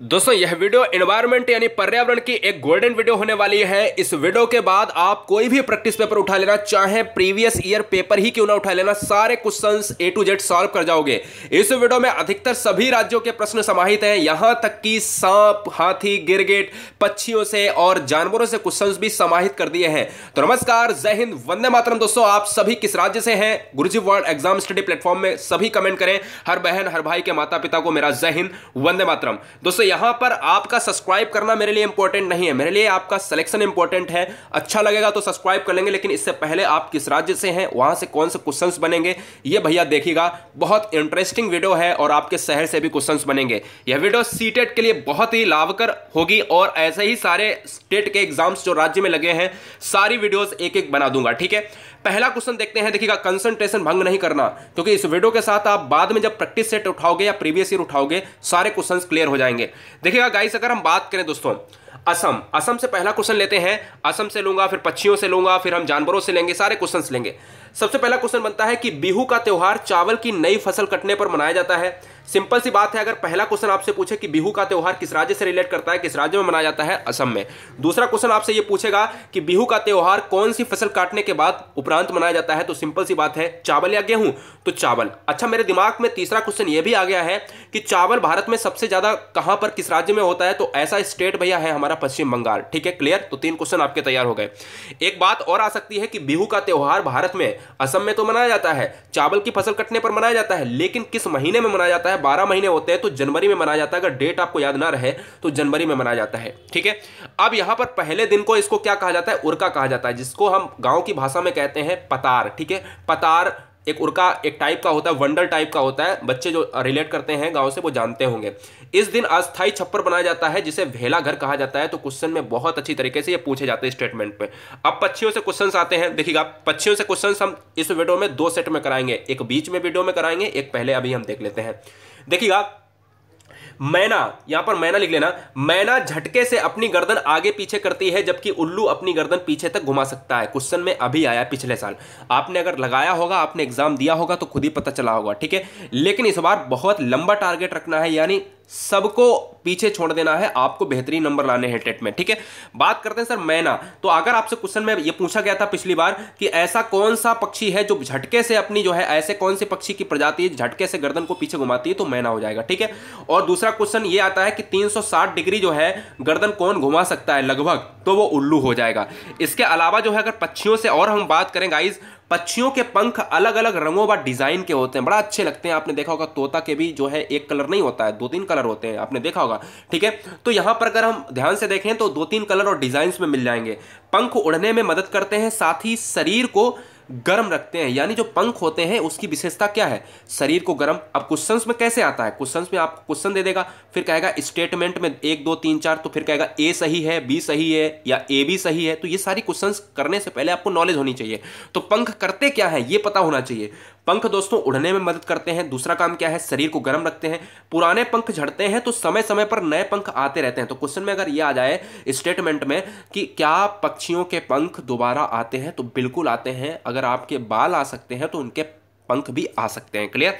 दोस्तों यह video environment यानी पर्यावरण की एक गोल्डन वीडियो होने वाली है। इस वीडियो के बाद आप कोई भी प्रैक्टिस पेपर उठा लेना, चाहे प्रीवियस ईयर पेपर ही क्यों ना उठा लेना, सारे questions A to Z solve कर जाओगे। इस वीडियो में अधिकतर सभी राज्यों के प्रश्न समाहित हैं, यहां तक कि सांप, हाथी, गिरगिट, पक्षियों से और जानवरों से क्वेश्चंस भी समाहित कर दिए हैं। तो नमस्कार, जय हिंद, वंदे मातरम। दोस्तों आप सभी किस राज्य से हैं? गुरुजी वर्ल्ड एग्जाम स्टडी प्लेटफॉर्म में सभी कमेंट करें। हर बहन हर भाई के माता पिता को मेरा जय हिंद, वंदे मातरम। दोस्तों यहां पर आपका सब्सक्राइब करना मेरे लिए इंपॉर्टेंट नहीं है, मेरे लिए आपका सिलेक्शन इंपॉर्टेंट है। अच्छा लगेगा तो सब्सक्राइब कर लेंगे, लेकिन इससे पहले आप किस राज्य से हैं, वहां से कौन से क्वेश्चंस बनेंगे ये भैया देखिएगा। बहुत इंटरेस्टिंग वीडियो है और आपके शहर से भी क्वेश्चंस बनेंगे। यह वीडियो सीटेट के लिए बहुत ही लाभकर होगी और ऐसे ही सारे स्टेट के एग्जाम्स जो राज्य में लगे हैं सारी वीडियोस एक एक बना दूंगा, ठीक है। पहला क्वेश्चन देखते हैं। देखिएगा, कंसंट्रेशन भंग नहीं करना, क्योंकि इस वीडियो के साथ आप बाद में जब प्रैक्टिस सेट उठाओगे या प्रीवियस ईयर उठाओगे सारे क्वेश्चंस क्लियर हो जाएंगे। देखिएगा गाइस, अगर हम बात करें दोस्तों असम से पहला क्वेश्चन लेते हैं। असम से लूंगा, फिर पक्षियों से लूंगा, फिर हम जानवरों से लेंगे, सारे क्वेश्चंस लेंगे। सबसे पहला क्वेश्चन बनता है कि बिहू का त्योहार चावल की नई फसल कटने पर मनाया जाता है। सिंपल सी बात है, अगर पहला क्वेश्चन आपसे पूछे कि बिहू का त्योहार किस राज्य से रिलेट करता है, किस राज्य में मनाया जाता है, असम में। दूसरा क्वेश्चन आपसे ये पूछेगा कि बिहू का त्योहार कौन सी फसल काटने के बाद उपरांत मनाया जाता है, तो सिंपल सी बात है, चावल या गेहूं, तो चावल। अच्छा, मेरे दिमाग में तीसरा क्वेश्चन ये भी आ गया है कि चावल भारत में सबसे ज्यादा कहां पर, किस राज्य में होता है, तो ऐसा स्टेट भैया है हमारा पश्चिम बंगाल। ठीक है, क्लियर। तो 3 क्वेश्चन आपके तैयार हो गए। एक बात और आ सकती है कि बिहू का त्योहार भारत में असम में तो मनाया जाता है, चावल की फसल कटने पर मनाया जाता है, लेकिन किस महीने में मनाया जाता है? 12 महीने होते हैं तो जनवरी में मनाया जाता है। अगर डेट आपको याद ना रहे तो जनवरी में मनाया जाता है, ठीक है। अब यहां पर पहले दिन को इसको क्या कहा जाता है? उरका कहा जाता है, जिसको हम गांव की भाषा में कहते हैं पतार, ठीक है। पतार एक उरका एक टाइप का होता है, वंडल टाइप का होता है। बच्चे जो रिलेट करते हैं गांव से वो जानते होंगे। इस दिन अस्थाई छप्पर बनाया जाता है जिसे भेला घर कहा जाता है। तो क्वेश्चन में बहुत अच्छी तरीके से ये पूछे जाते हैं स्टेटमेंट पे। अब पक्षियों से क्वेश्चंस आते हैं। देखिएगा, पक्षियों से क्वेश्चंस हम इस वीडियो में 2 सेट में कराएंगे, एक बीच में वीडियो में कराएंगे, एक पहले अभी हम देख लेते हैं। देखिएगा, मैना, यहां पर मैना लिख लेना। मैना झटके से अपनी गर्दन आगे पीछे करती है जबकि उल्लू अपनी गर्दन पीछे तक घुमा सकता है। क्वेश्चन में अभी आया पिछले साल, आपने अगर लगाया होगा, आपने एग्जाम दिया होगा तो खुद ही पता चला होगा, ठीक है। लेकिन इस बार बहुत लंबा टारगेट रखना है, यानी सबको पीछे छोड़ देना है, आपको बेहतरीन नंबर लाने हैं टेट में, ठीक है। बात करते हैं सर मैना। तो अगर आपसे क्वेश्चन में ये पूछा गया था पिछली बार कि ऐसा कौन सा पक्षी है जो झटके से अपनी जो है, ऐसे कौन से पक्षी की प्रजाति है झटके से गर्दन को पीछे घुमाती है, तो मैना हो जाएगा, ठीक है। और दूसरा क्वेश्चन ये आता है कि 360 डिग्री जो है गर्दन कौन घुमा सकता है लगभग, तो वो उल्लू हो जाएगा। इसके अलावा जो है अगर पक्षियों से और हम बात करें गाइज, पक्षियों के पंख अलग अलग रंगों व डिजाइन के होते हैं, बड़ा अच्छे लगते हैं। आपने देखा होगा तोता के भी जो है एक कलर नहीं होता है, 2-3 कलर होते हैं, आपने देखा होगा, ठीक है। तो यहां पर अगर हम ध्यान से देखें तो 2-3 कलर और डिजाइन में मिल जाएंगे। पंख उड़ने में मदद करते हैं, साथ ही शरीर को गर्म रखते हैं। यानी जो पंख होते हैं उसकी विशेषता क्या है? शरीर को गर्म। अब क्वेश्चंस में कैसे आता है? क्वेश्चंस में आप क्वेश्चन दे देगा, फिर कहेगा स्टेटमेंट में 1 2 3 4, तो फिर कहेगा ए सही है, बी सही है या ए बी सही है। तो ये सारी क्वेश्चंस करने से पहले आपको नॉलेज होनी चाहिए। तो पंख करते क्या है ये पता होना चाहिए। पंख दोस्तों उड़ने में मदद करते हैं। दूसरा काम क्या है? शरीर को गर्म रखते हैं। पुराने पंख झड़ते हैं तो समय समय पर नए पंख आते रहते हैं। तो क्वेश्चन में अगर ये आ जाए स्टेटमेंट में कि क्या पक्षियों के पंख दोबारा आते हैं, तो बिल्कुल आते हैं। अगर आपके बाल आ सकते हैं तो उनके पंख भी आ सकते हैं। क्लियर।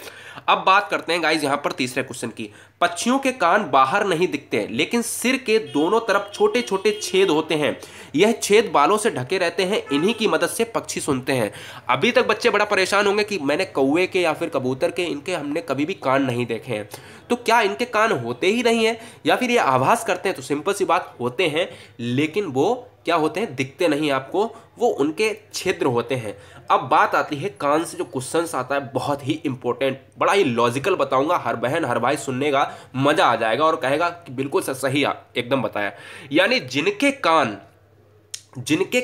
अब बात करते हैं गाइस यहां पर तीसरे क्वेश्चन की। पक्षियों के कान बाहर नहीं दिखते, लेकिन सिर के दोनों तरफ छोटे छोटे छेद होते हैं। यह छेद बालों से ढके रहते हैं, इन्हीं की मदद से पक्षी सुनते हैं। अभी तक बच्चे बड़ा परेशान होंगे कि मैंने कौवे के या फिर कबूतर के, इनके हमने कभी भी कान नहीं देखे हैं। तो क्या इनके कान होते ही नहीं है या फिर ये आभास करते हैं? तो सिंपल सी बात, होते हैं, लेकिन वो क्या होते हैं? दिखते नहीं आपको, वो उनके छिद्र होते हैं। अब बात आती है कान से जो क्वेश्चंस आता है, बहुत ही इंपॉर्टेंट, बड़ा ही लॉजिकल बताऊंगा। हर बहन हर भाई सुनने का मजा आ जाएगा और कहेगा कि बिल्कुल सही एकदम बताया। यानी जिनके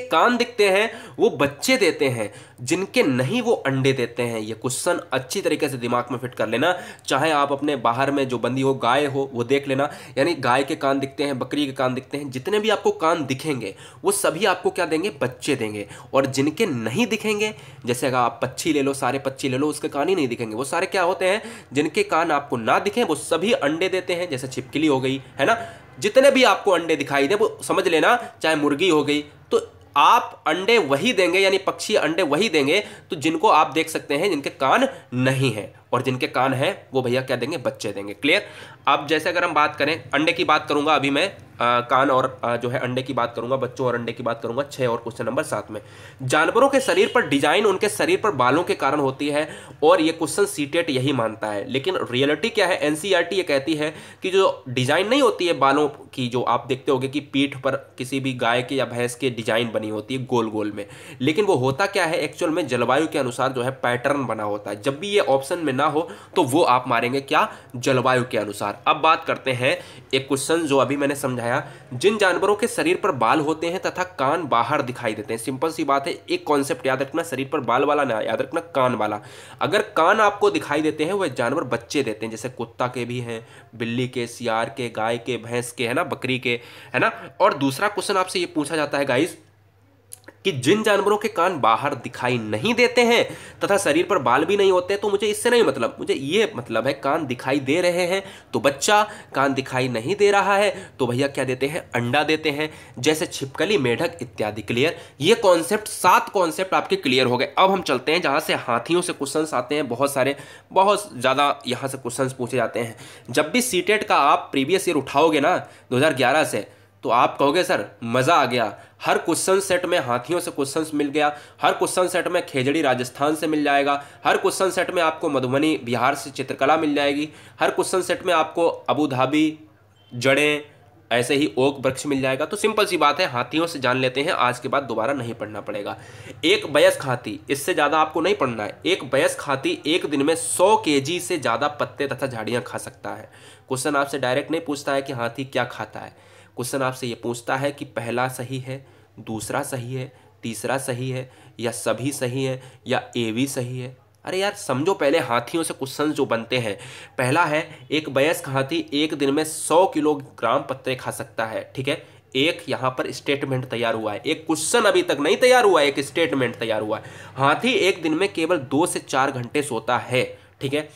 कान दिखते हैं वो बच्चे देते हैं, जिनके नहीं वो अंडे देते हैं। ये क्वेश्चन अच्छी तरीके से दिमाग में फिट कर लेना। चाहे आप अपने बाहर में जो बंदी हो, गाय हो, वो देख लेना। यानी गाय के कान दिखते हैं, बकरी के कान दिखते हैं, जितने भी आपको कान दिखेंगे वो सभी आपको क्या देंगे? बच्चे देंगे। और जिनके नहीं दिखेंगे, जैसे अगर आप पक्षी ले लो, सारे पक्षी ले लो, उसके कान ही नहीं दिखेंगे, वो सारे क्या होते हैं? जिनके कान आपको ना दिखें वो सभी अंडे देते हैं। जैसे छिपकली हो गई, है ना। जितने भी आपको अंडे दिखाई दे वो समझ लेना, चाहे मुर्गी हो गई, तो आप अंडे वही देंगे, यानी पक्षी अंडे वही देंगे तो जिनको आप देख सकते हैं जिनके कान नहीं है, और जिनके कान हैं वो भैया क्या देंगे, बच्चे देंगे। क्लियर। अब जैसे अगर हम बात करें, अंडे की बात करूंगा अभी मैं, कान और जो है अंडे की बात करूंगा, बच्चों और अंडे की बात करूंगा 6 और क्वेश्चन नंबर 7 में। जानवरों के शरीर पर डिजाइन उनके शरीर पर बालों के कारण होती है, और ये क्वेश्चन सीटेट यही मानता है, लेकिन रियलिटी क्या है, एनसीईआरटी ये कहती है कि जो डिजाइन नहीं होती है बालों की, जो आप देखते होगे कि पीठ पर किसी भी गाय के या भैंस के डिजाइन बनी होती है गोल गोल में, लेकिन वो होता क्या है एक्चुअल में, जलवायु के अनुसार जो है पैटर्न बना होता है। जब भी ये ऑप्शन में ना हो तो वो आप मारेंगे क्या, जलवायु के अनुसार। अब बात करते हैं एक क्वेश्चन जो अभी मैंने समझाया, जिन जानवरों के शरीर पर बाल होते हैं तथा कान बाहर दिखाई देते हैं। सिंपल सी बात है, एक कॉन्सेप्ट याद रखना, शरीर पर बाल वाला ना याद रखना, कान वाला। अगर कान आपको दिखाई देते हैं वह जानवर बच्चे देते हैं, जैसे कुत्ता के भी हैं, बिल्ली के, सियार के, गाय के, भैंस के, है ना, बकरी के, है ना। और दूसरा क्वेश्चन आपसे ये पूछा जाता है गाइस कि जिन जानवरों के कान बाहर दिखाई नहीं देते हैं तथा शरीर पर बाल भी नहीं होते, तो मुझे इससे नहीं मतलब, मुझे ये मतलब है कान दिखाई दे रहे हैं तो बच्चा, कान दिखाई नहीं दे रहा है तो भैया क्या देते हैं, अंडा देते हैं, जैसे छिपकली, मेढक इत्यादि। क्लियर। ये कॉन्सेप्ट 7 कॉन्सेप्ट आपके क्लियर हो गए। अब हम चलते हैं जहां से हाथियों से क्वेश्चंस आते हैं, बहुत सारे, बहुत ज्यादा यहां से क्वेश्चंस पूछे जाते हैं। जब भी सीटेट का आप प्रीवियस ईयर उठाओगे ना 2011 से, तो आप कहोगे सर मज़ा आ गया, हर क्वेश्चन सेट में हाथियों से क्वेश्चंस मिल गया, हर क्वेश्चन सेट में खेजड़ी राजस्थान से मिल जाएगा, हर क्वेश्चन सेट में आपको मधुबनी बिहार से चित्रकला मिल जाएगी, हर क्वेश्चन सेट में आपको अबू धाबी, जड़ें, ऐसे ही ओक वृक्ष मिल जाएगा। तो सिंपल सी बात है, हाथियों से जान लेते हैं, आज के बाद दोबारा नहीं पढ़ना पड़ेगा। एक वयस्क हाथी, इससे ज़्यादा आपको नहीं पढ़ना है, एक वयस्क हाथी एक दिन में 100 केजी से ज़्यादा पत्ते तथा झाड़ियाँ खा सकता है। क्वेश्चन आपसे डायरेक्ट नहीं पूछता है कि हाथी क्या खाता है, क्वेश्चन आपसे ये पूछता है कि पहला सही है, दूसरा सही है, तीसरा सही है, या सभी सही है, या ए भी सही है। अरे यार समझो पहले, हाथियों से क्वेश्चन जो बनते हैं, पहला है एक वयस्क हाथी एक दिन में 100 किलोग्राम पत्ते खा सकता है। ठीक है, एक यहाँ पर स्टेटमेंट तैयार हुआ है, एक क्वेश्चन अभी तक नहीं तैयार हुआ है, एक स्टेटमेंट तैयार हुआ है। हाथी एक दिन में केवल 2 से 4 घंटे सोता है। ठीक है,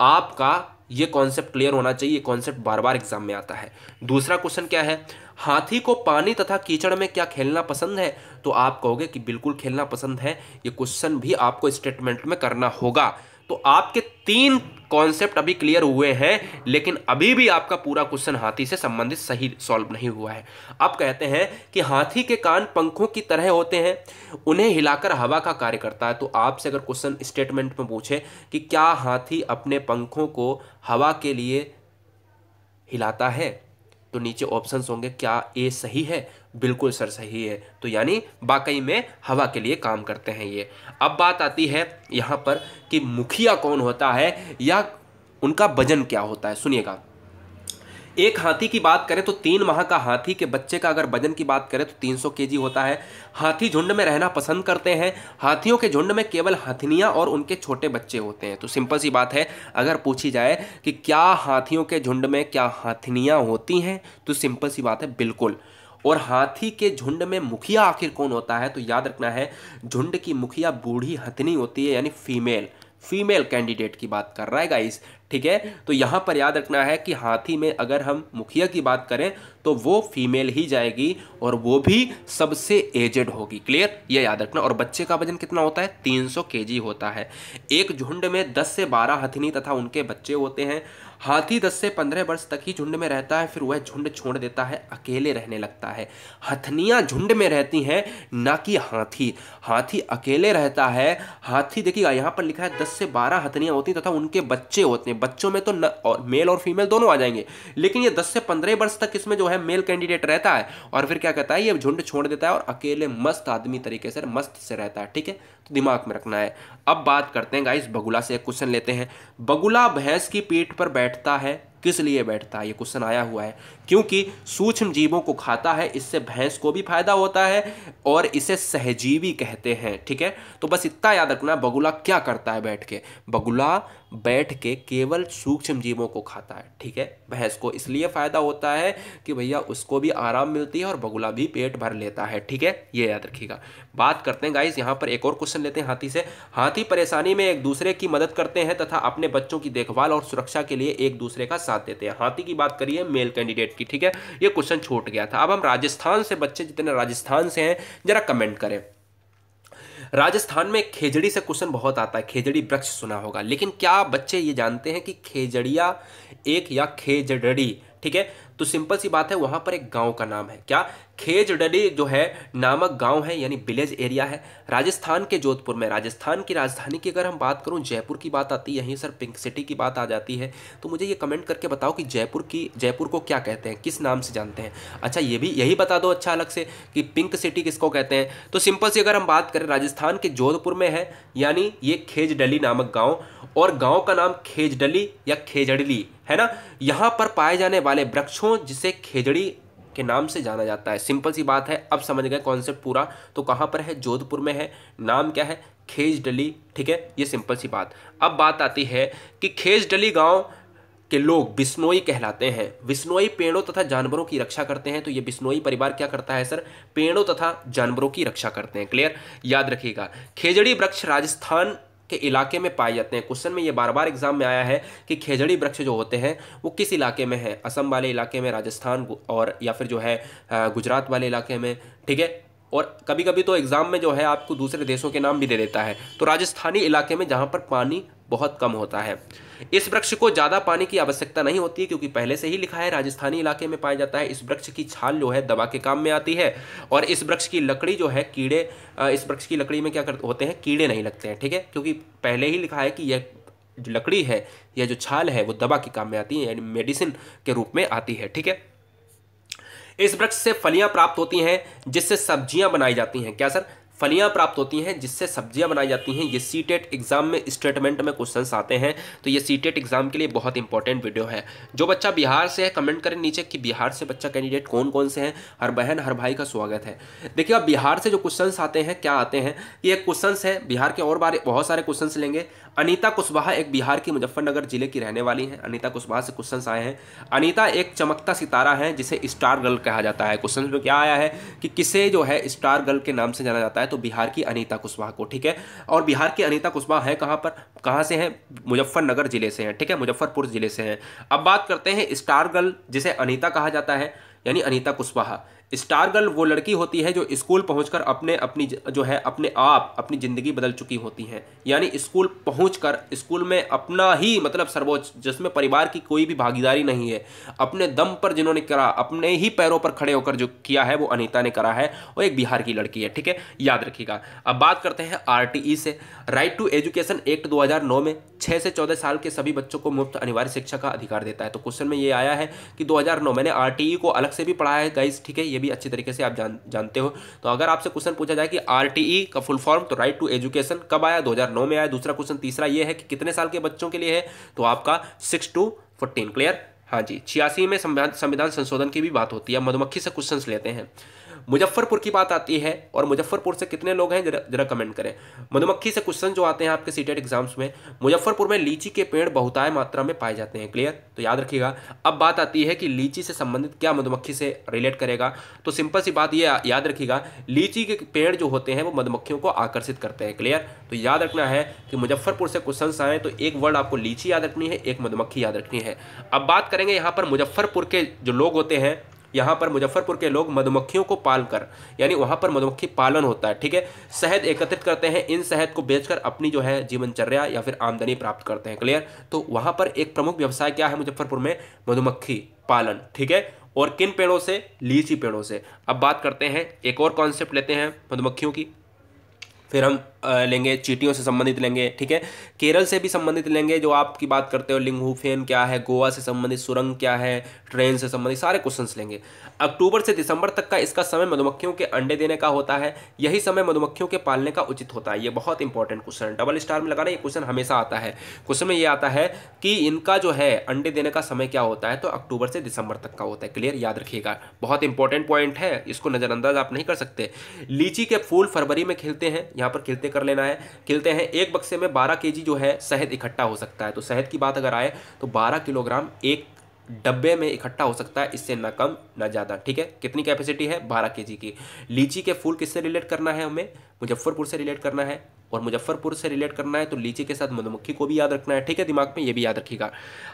आपका ये कॉन्सेप्ट क्लियर होना चाहिए, ये कॉन्सेप्ट बार बार एग्जाम में आता है। दूसरा क्वेश्चन क्या है, हाथी को पानी तथा कीचड़ में क्या खेलना पसंद है, तो आप कहोगे कि बिल्कुल खेलना पसंद है। ये क्वेश्चन भी आपको स्टेटमेंट में करना होगा। तो आपके 3 कॉन्सेप्ट अभी क्लियर हुए हैं, लेकिन अभी भी आपका पूरा क्वेश्चन हाथी से संबंधित सही सॉल्व नहीं हुआ है। अब कहते हैं कि हाथी के कान पंखों की तरह होते हैं, उन्हें हिलाकर हवा का कार्य करता है। तो आपसे अगर क्वेश्चन स्टेटमेंट में पूछे कि क्या हाथी अपने पंखों को हवा के लिए हिलाता है, तो नीचे ऑप्शंस होंगे, क्या ए सही है, बिल्कुल सर सही है। तो यानी वाकई में हवा के लिए काम करते हैं ये। अब बात आती है यहाँ पर कि मुखिया कौन होता है या उनका वजन क्या होता है। सुनिएगा, एक हाथी की बात करें तो 3 माह का हाथी के बच्चे का अगर वजन की बात करें तो 300 केजी होता है। हाथी झुंड में रहना पसंद करते हैं। हाथियों के झुंड में केवल हथनियां और उनके छोटे बच्चे होते हैं। तो सिंपल सी बात है, अगर पूछी जाए कि क्या हाथियों के झुंड में क्या हथनियां होती हैं, तो सिंपल सी बात है बिल्कुल। और हाथी के झुंड में मुखिया आखिर कौन होता है, तो याद रखना है झुंड की मुखिया बूढ़ी हथनी होती है, यानी फीमेल कैंडिडेट की बात कर रहा है गाइस। ठीक है, तो यहां पर याद रखना है कि हाथी में अगर हम मुखिया की बात करें तो वो फीमेल ही जाएगी, और वो भी सबसे एजेड होगी। क्लियर, ये याद रखना। और बच्चे का वजन कितना होता है, 300 केजी होता है। एक झुंड में 10 से 12 हथनी तथा उनके बच्चे होते हैं। हाथी 10 से 15 वर्ष तक ही झुंड में रहता है, फिर वह झुंड छोड़ देता है, अकेले रहने लगता है। हथनियां झुंड में रहती हैं, ना कि हाथी अकेले रहता है। हाथी देखिएगा यहाँ पर लिखा है 10 से 12 हथनियां होती तथा उनके बच्चे होते हैं। बच्चों में तो मेल और फीमेल दोनों आ जाएंगे, लेकिन ये 10 से 15 वर्ष तक इसमें जो है मेल कैंडिडेट रहता है, और फिर क्या कहता है, ये झुंड छोड़ देता है और अकेले मस्त आदमी तरीके से मस्त से रहता है। ठीक है, तो दिमाग में रखना है। अब बात करते हैं गाइस, बगुला से एक क्वेश्चन लेते हैं। बगुला भैंस की पीठ पर बैठता है, किस लिए बैठता है, ये क्वेश्चन आया हुआ है। क्योंकि सूक्ष्म जीवों को खाता है, इससे भैंस को भी फायदा होता है, और इसे सहजीवी कहते हैं। ठीक है, तो बस इतना याद रखना, बगुला क्या करता है बैठ के। बगुला बैठ के केवल सूक्ष्म जीवों को खाता है, ठीक है। भैंस को इसलिए फायदा होता है कि भैया उसको भी आराम मिलती है और बगुला भी पेट भर लेता है, ठीक है, ये याद रखिएगा। बात करते हैं गाइस यहाँ पर एक और क्वेश्चन लेते हैं हाथी से। हाथी परेशानी में एक दूसरे की मदद करते हैं तथा अपने बच्चों की देखभाल और सुरक्षा के लिए एक दूसरे का साथ देते हैं। हाथी की बात करिए मेल कैंडिडेट की, ठीक है, ये क्वेश्चन छूट गया था। अब हम राजस्थान से, बच्चे जितने राजस्थान से हैं जरा कमेंट करें। राजस्थान में खेजड़ी से क्वेश्चन बहुत आता है, खेजड़ी वृक्ष सुना होगा, लेकिन क्या बच्चे ये जानते हैं कि खेजड़िया एक या खेजड़ी, ठीक है, तो सिंपल सी बात है, वहां पर एक गांव का नाम है, क्या, खेजड़ी जो है नामक गांव है, यानी विलेज एरिया है राजस्थान के जोधपुर में। राजस्थान की राजधानी की अगर हम बात करूं, जयपुर की बात आती है, यहीं सर पिंक सिटी की बात आ जाती है। तो मुझे ये कमेंट करके बताओ कि जयपुर को क्या कहते हैं, किस नाम से जानते हैं। अच्छा ये भी यही बता दो अच्छा अलग से कि पिंक सिटी किसको कहते हैं। तो सिंपल सी अगर हम बात करें, राजस्थान के जोधपुर में है, यानी ये खेजडली नामक गाँव, और गाँव का नाम खेजडली या खेजड़ली है ना। यहाँ पर पाए जाने वाले वृक्षों जिसे खेजड़ी के नाम से जाना जाता है। सिंपल सी बात है, अब समझ गए कॉन्सेप्ट पूरा। तो कहाँ पर है, जोधपुर में है, नाम क्या है, खेजडली, ठीक है, ये सिंपल सी बात। अब बात आती है कि खेजडली गांव के लोग बिश्नोई कहलाते हैं। बिश्नोई पेड़ों तथा जानवरों की रक्षा करते हैं। तो ये बिश्नोई परिवार क्या करता है सर, पेड़ों तथा जानवरों की रक्षा करते हैं, क्लियर, याद रखिएगा। खेजड़ी वृक्ष राजस्थान के इलाके में पाए जाते हैं। क्वेश्चन में ये बार बार एग्जाम में आया है कि खेजड़ी वृक्ष जो होते हैं वो किस इलाके में है, असम वाले इलाके में, राजस्थान और या फिर जो है गुजरात वाले इलाके में, ठीक है। और कभी कभी तो एग्जाम में जो है आपको दूसरे देशों के नाम भी दे देता है। तो राजस्थानी इलाके में जहाँ पर पानी बहुत कम होता है। इस वृक्ष को ज़्यादा पानी की आवश्यकता नहीं होती है, क्योंकि पहले से ही लिखा है राजस्थानी इलाके में पाया जाता है। इस वृक्ष की छाल जो है दवा के काम में आती है, और इस वृक्ष की लकड़ी जो है कीड़े, इस वृक्ष की लकड़ी में क्या करते होते हैं, कीड़े नहीं लगते हैं, ठीक है, क्योंकि पहले ही लिखा है कि यह जो लकड़ी है या जो छाल है वो दवा के काम में आती है, यानी मेडिसिन के रूप में आती है, ठीक है। इस वृक्ष से फलियां प्राप्त होती हैं जिससे सब्जियां बनाई जाती हैं। क्या सर, फलियां प्राप्त होती हैं जिससे सब्जियां बनाई जाती हैं। ये सीटेट एग्जाम में स्टेटमेंट में क्वेश्चंस आते हैं, तो ये सीटेट एग्जाम के लिए बहुत इंपॉर्टेंट वीडियो है। जो बच्चा बिहार से है कमेंट करें नीचे कि बिहार से बच्चा कैंडिडेट कौन कौन से हैं। हर बहन हर भाई का स्वागत है। देखिए अब बिहार से जो क्वेश्चंस आते हैं, क्या आते हैं, ये क्वेश्चंस है बिहार के, और बारे बहुत सारे क्वेश्चंस लेंगे। अनीता कुशवाहा एक बिहार की मुजफ्फरनगर जिले की रहने वाली हैं। अनीता कुशवाहा से क्वेश्चंस आए हैं। अनीता एक चमकता सितारा है जिसे स्टार गर्ल कहा जाता है। क्वेश्चन में क्या आया है कि किसे जो है स्टार गर्ल के नाम से जाना जाता है, तो बिहार की अनीता कुशवाहा को, ठीक है। और बिहार की अनीता कुशवाहा है कहाँ पर, कहाँ से हैं, मुजफ्फरनगर जिले से हैं, ठीक है, मुजफ्फरपुर जिले से हैं। अब बात करते हैं स्टार गर्ल जिसे अनीता कहा जाता है, यानी अनीता कुशवाहा। स्टार गर्ल वो लड़की होती है जो स्कूल पहुंचकर अपनी जो है अपने आप अपनी ज़िंदगी बदल चुकी होती हैं। यानी स्कूल पहुंचकर स्कूल में अपना ही मतलब सर्वोच्च, जिसमें परिवार की कोई भी भागीदारी नहीं है, अपने दम पर जिन्होंने करा, अपने ही पैरों पर खड़े होकर जो किया है वो अनीता ने करा है, और एक बिहार की लड़की है, ठीक है, याद रखिएगा। अब बात करते हैं RTE से। राइट टू एजुकेशन एक्ट 2009 में 6 से 14 साल के सभी बच्चों को मुफ्त अनिवार्य शिक्षा का अधिकार देता है। तो क्वेश्चन में ये आया है कि 2009, मैंने RTE को अलग से भी पढ़ा है गाइस, ठीक है, ये भी अच्छी तरीके से आप जानते हो। तो अगर आपसे क्वेश्चन पूछा जाए कि RTE का फुल फॉर्म, तो राइट टू एजुकेशन कब आया, 2009 में आया। दूसरा क्वेश्चन तीसरा ये है कि कितने साल के बच्चों के लिए है, तो आपका 6 to 14, क्लियर। हाँ जी, 86 में संविधान संशोधन की भी बात होती है। मधुमक्खी से क्वेश्चन लेते हैं। मुजफ्फरपुर की बात आती है, और मुजफ्फरपुर से कितने लोग हैं जरा कमेंट करें। मधुमक्खी से क्वेश्चन जो आते हैं आपके सीटेट एग्जाम्स में, मुजफ्फरपुर में लीची के पेड़ बहुताय मात्रा में पाए जाते हैं, क्लियर, तो याद रखिएगा। अब बात आती है कि लीची से संबंधित क्या मधुमक्खी से रिलेट करेगा, तो सिंपल सी बात ये याद रखिएगा, लीची के पेड़ जो होते हैं वो मधुमक्खियों को आकर्षित करते हैं, क्लियर। तो याद रखना है कि मुजफ्फरपुर से क्वेश्चन आए तो एक वर्ड आपको लीची याद रखनी है, एक मधुमक्खी याद रखनी है। अब बात करेंगे यहाँ पर मुजफ्फरपुर के जो लोग होते हैं, यहाँ पर मुजफ्फरपुर के लोग मधुमक्खियों को पालकर, यानी वहाँ पर मधुमक्खी पालन होता है, ठीक है, शहद एकत्रित करते हैं। इन शहद को बेचकर अपनी जो है जीवनचर्या या फिर आमदनी प्राप्त करते हैं, क्लियर। तो वहाँ पर एक प्रमुख व्यवसाय क्या है मुजफ्फरपुर में, मधुमक्खी पालन, ठीक है। और किन पेड़ों से, लीची पेड़ों से। अब बात करते हैं एक और कॉन्सेप्ट लेते हैं मधुमक्खियों की, फिर हम लेंगे चींटियों से संबंधित लेंगे, ठीक है, केरल से भी संबंधित लेंगे जो आपकी बात करते हो, लिंगहुफेन क्या है, गोवा से संबंधित सुरंग क्या है, ट्रेन से संबंधित सारे क्वेश्चंस लेंगे। अक्टूबर से दिसंबर तक का इसका समय मधुमक्खियों के अंडे देने का होता है। यही समय मधुमक्खियों के पालने का उचित होता है। ये बहुत इंपॉर्टेंट क्वेश्चन है, डबल स्टार में लगाना, ये क्वेश्चन हमेशा आता है। क्वेश्चन में ये आता है कि इनका जो है अंडे देने का समय क्या होता है, तो अक्टूबर से दिसंबर तक का होता है, क्लियर, याद रखिएगा। बहुत इंपॉर्टेंट पॉइंट है, इसको नज़रअंदाज आप नहीं कर सकते। लीची के फूल फरवरी में खिलते हैं, यहाँ पर खिलते कर लेना है। खिलते हैं, एक बक्से में 12 केजी जो है शहद इकट्ठा हो सकता है। तो शहद की बात अगर आए तो 12 किलोग्राम एक डब्बे में इकट्ठा हो सकता है, इससे ना कम ना ज़्यादा। ठीक है, कितनी कैपेसिटी है? 12 केजी की। लीची के फूल किससे रिलेट करना है हमें? मुजफ्फरपुर से रिलेट करना है, और मुजफ्फरपुर से रिलेट करना है तो लीची के साथ मधुमक्खी को भी याद रखना है। ठीक है, दिमाग में ये भी याद रखिएगा।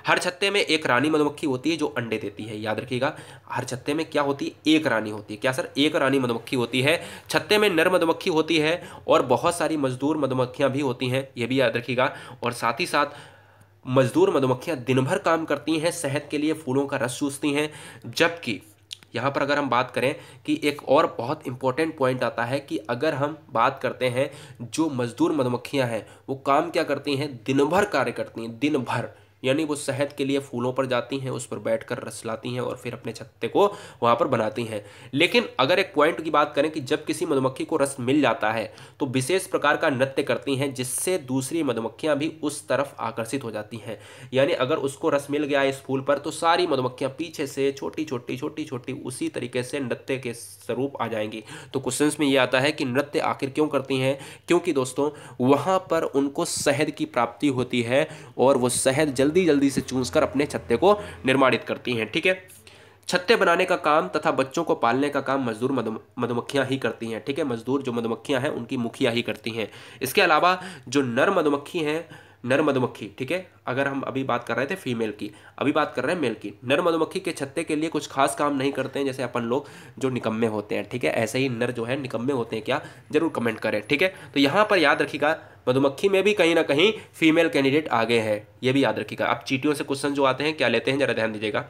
हर छत्ते में एक रानी मधुमक्खी होती है जो अंडे देती है, याद रखिएगा। हर छत्ते में क्या होती है? एक रानी होती है। क्या सर? एक रानी मधुमक्खी होती है। छत्ते में नर मधुमक्खी होती है और बहुत सारी मजदूर मधुमक्खियां भी होती हैं, ये भी याद रखिएगा। और साथ ही साथ मजदूर मधुमक्खियां दिन भर काम करती हैं, शहद के लिए फूलों का रस चूसती हैं। जबकि यहाँ पर अगर हम बात करें कि एक और बहुत इंपॉर्टेंट पॉइंट आता है कि अगर हम बात करते हैं जो मजदूर मधुमक्खियां हैं वो काम क्या करती हैं? दिन भर कार्य करती हैं, दिन भर। यानी वो शहद के लिए फूलों पर जाती हैं, उस पर बैठकर रस लाती हैं और फिर अपने छत्ते को वहाँ पर बनाती हैं। लेकिन अगर एक पॉइंट की बात करें कि जब किसी मधुमक्खी को रस मिल जाता है तो विशेष प्रकार का नृत्य करती हैं, जिससे दूसरी मधुमक्खियाँ भी उस तरफ आकर्षित हो जाती हैं। यानी अगर उसको रस मिल गया इस फूल पर तो सारी मधुमक्खियाँ पीछे से छोटी छोटी उसी तरीके से नृत्य के स्वरूप आ जाएंगी। तो क्वेश्चन में ये आता है कि नृत्य आखिर क्यों करती हैं? क्योंकि दोस्तों वहाँ पर उनको शहद की प्राप्ति होती है और वो शहद जल्दी जल्दी से चूसकर अपने छत्ते को निर्माणित करती हैं। ठीक है, छत्ते बनाने का काम तथा बच्चों को पालने का काम मजदूर मधुमक्खियां ही करती हैं। ठीक है, मजदूर जो मधुमक्खियां हैं उनकी मुखिया ही करती हैं। इसके अलावा जो नर मधुमक्खी हैं, नर मधुमक्खी, ठीक है, अगर हम अभी बात कर रहे थे फीमेल की, अभी बात कर रहे हैं मेल की। नर मधुमक्खी के छत्ते के लिए कुछ खास काम नहीं करते हैं, जैसे अपन लोग जो निकम्मे होते हैं। ठीक है, ऐसे ही नर जो है निकम्मे होते हैं क्या? जरूर कमेंट करें। ठीक है, तो यहाँ पर याद रखिएगा मधुमक्खी में भी कहीं ना कहीं फीमेल कैंडिडेट आगे है, ये भी याद रखिएगा। अब चींटियों से क्वेश्चन जो आते हैं क्या लेते हैं, जरा ध्यान दीजिएगा।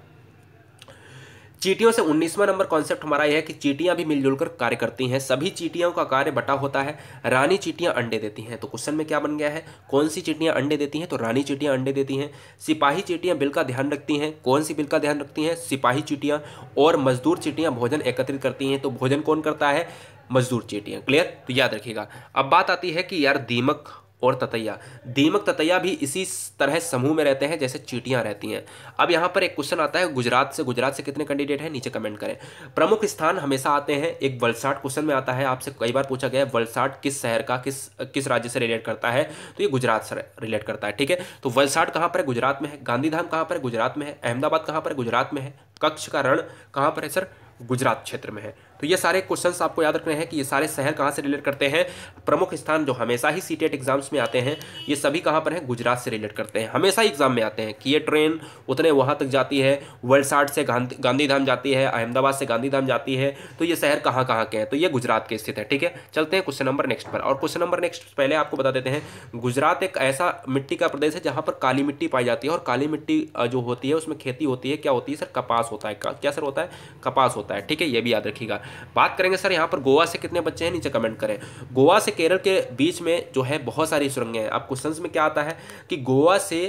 चींटियों से 19वां नंबर कॉन्सेप्ट हमारा यह है कि चींटियां भी मिलजुल कर कार्य करती हैं। सभी चींटियों का कार्य बटा होता है। रानी चींटियां अंडे देती हैं। तो क्वेश्चन में क्या बन गया है? कौन सी चींटियां अंडे देती हैं? तो रानी चींटियां अंडे देती हैं। सिपाही चींटियां बिल का ध्यान रखती हैं। कौन सी बिल का ध्यान रखती हैं? सिपाही चींटियां। और मजदूर चींटियां भोजन एकत्रित करती हैं। तो भोजन कौन करता है? मजदूर चींटियां। क्लियर? तो याद रखिएगा। अब बात आती है कि यार दीमक और ततैया, दीमक ततैया भी इसी तरह समूह में रहते हैं जैसे चींटियां रहती हैं। अब यहाँ पर एक क्वेश्चन आता है गुजरात से। गुजरात से कितने कैंडिडेट हैं? नीचे कमेंट करें। प्रमुख स्थान हमेशा आते हैं। एक वलसाड क्वेश्चन में आता है, आपसे कई बार पूछा गया है वलसाड किस शहर का किस राज्य से रिलेट करता है? तो ये गुजरात से रिलेट करता है। ठीक है, तो वलसाड कहाँ पर है? गुजरात में है। गांधीधाम कहाँ पर है? गुजरात में है। अहमदाबाद कहाँ पर है? गुजरात में है। कच्छ का रण कहाँ पर है सर? गुजरात क्षेत्र में है। तो ये सारे क्वेश्चंस आपको याद रखने हैं कि ये सारे शहर कहाँ से रिलेट करते हैं। प्रमुख स्थान जो हमेशा ही सीटेट एग्जाम्स में आते हैं ये सभी कहाँ पर हैं? गुजरात से रिलेट करते हैं। हमेशा ही एग्जाम में आते हैं कि ये ट्रेन उतने वहाँ तक जाती है, वलसाड से गांधीधाम जाती है, अहमदाबाद से गांधीधाम जाती है। तो ये शहर कहाँ कहाँ के हैं? तो ये गुजरात के स्थित है। ठीक है, चलते हैं क्वेश्चन नंबर नेक्स्ट पर। और क्वेश्चन नंबर नेक्स्ट पहले आपको बता देते हैं, गुजरात एक ऐसा मिट्टी का प्रदेश है जहाँ पर काली मिट्टी पाई जाती है। और काली मिट्टी जो होती है उसमें खेती होती है, क्या होती है सर? कपास होता है। क्या सर होता है? कपास होता है। ठीक है, ये भी याद रखिएगा। बात करेंगे सर यहाँ पर गोवा से कितने बच्चे हैं? नीचे कमेंट करें। गोवा से केरल के बीच में जो है बहुत सारी सुरंगें हैं। अब क्वेश्चंस में क्या आता है कि गोवा से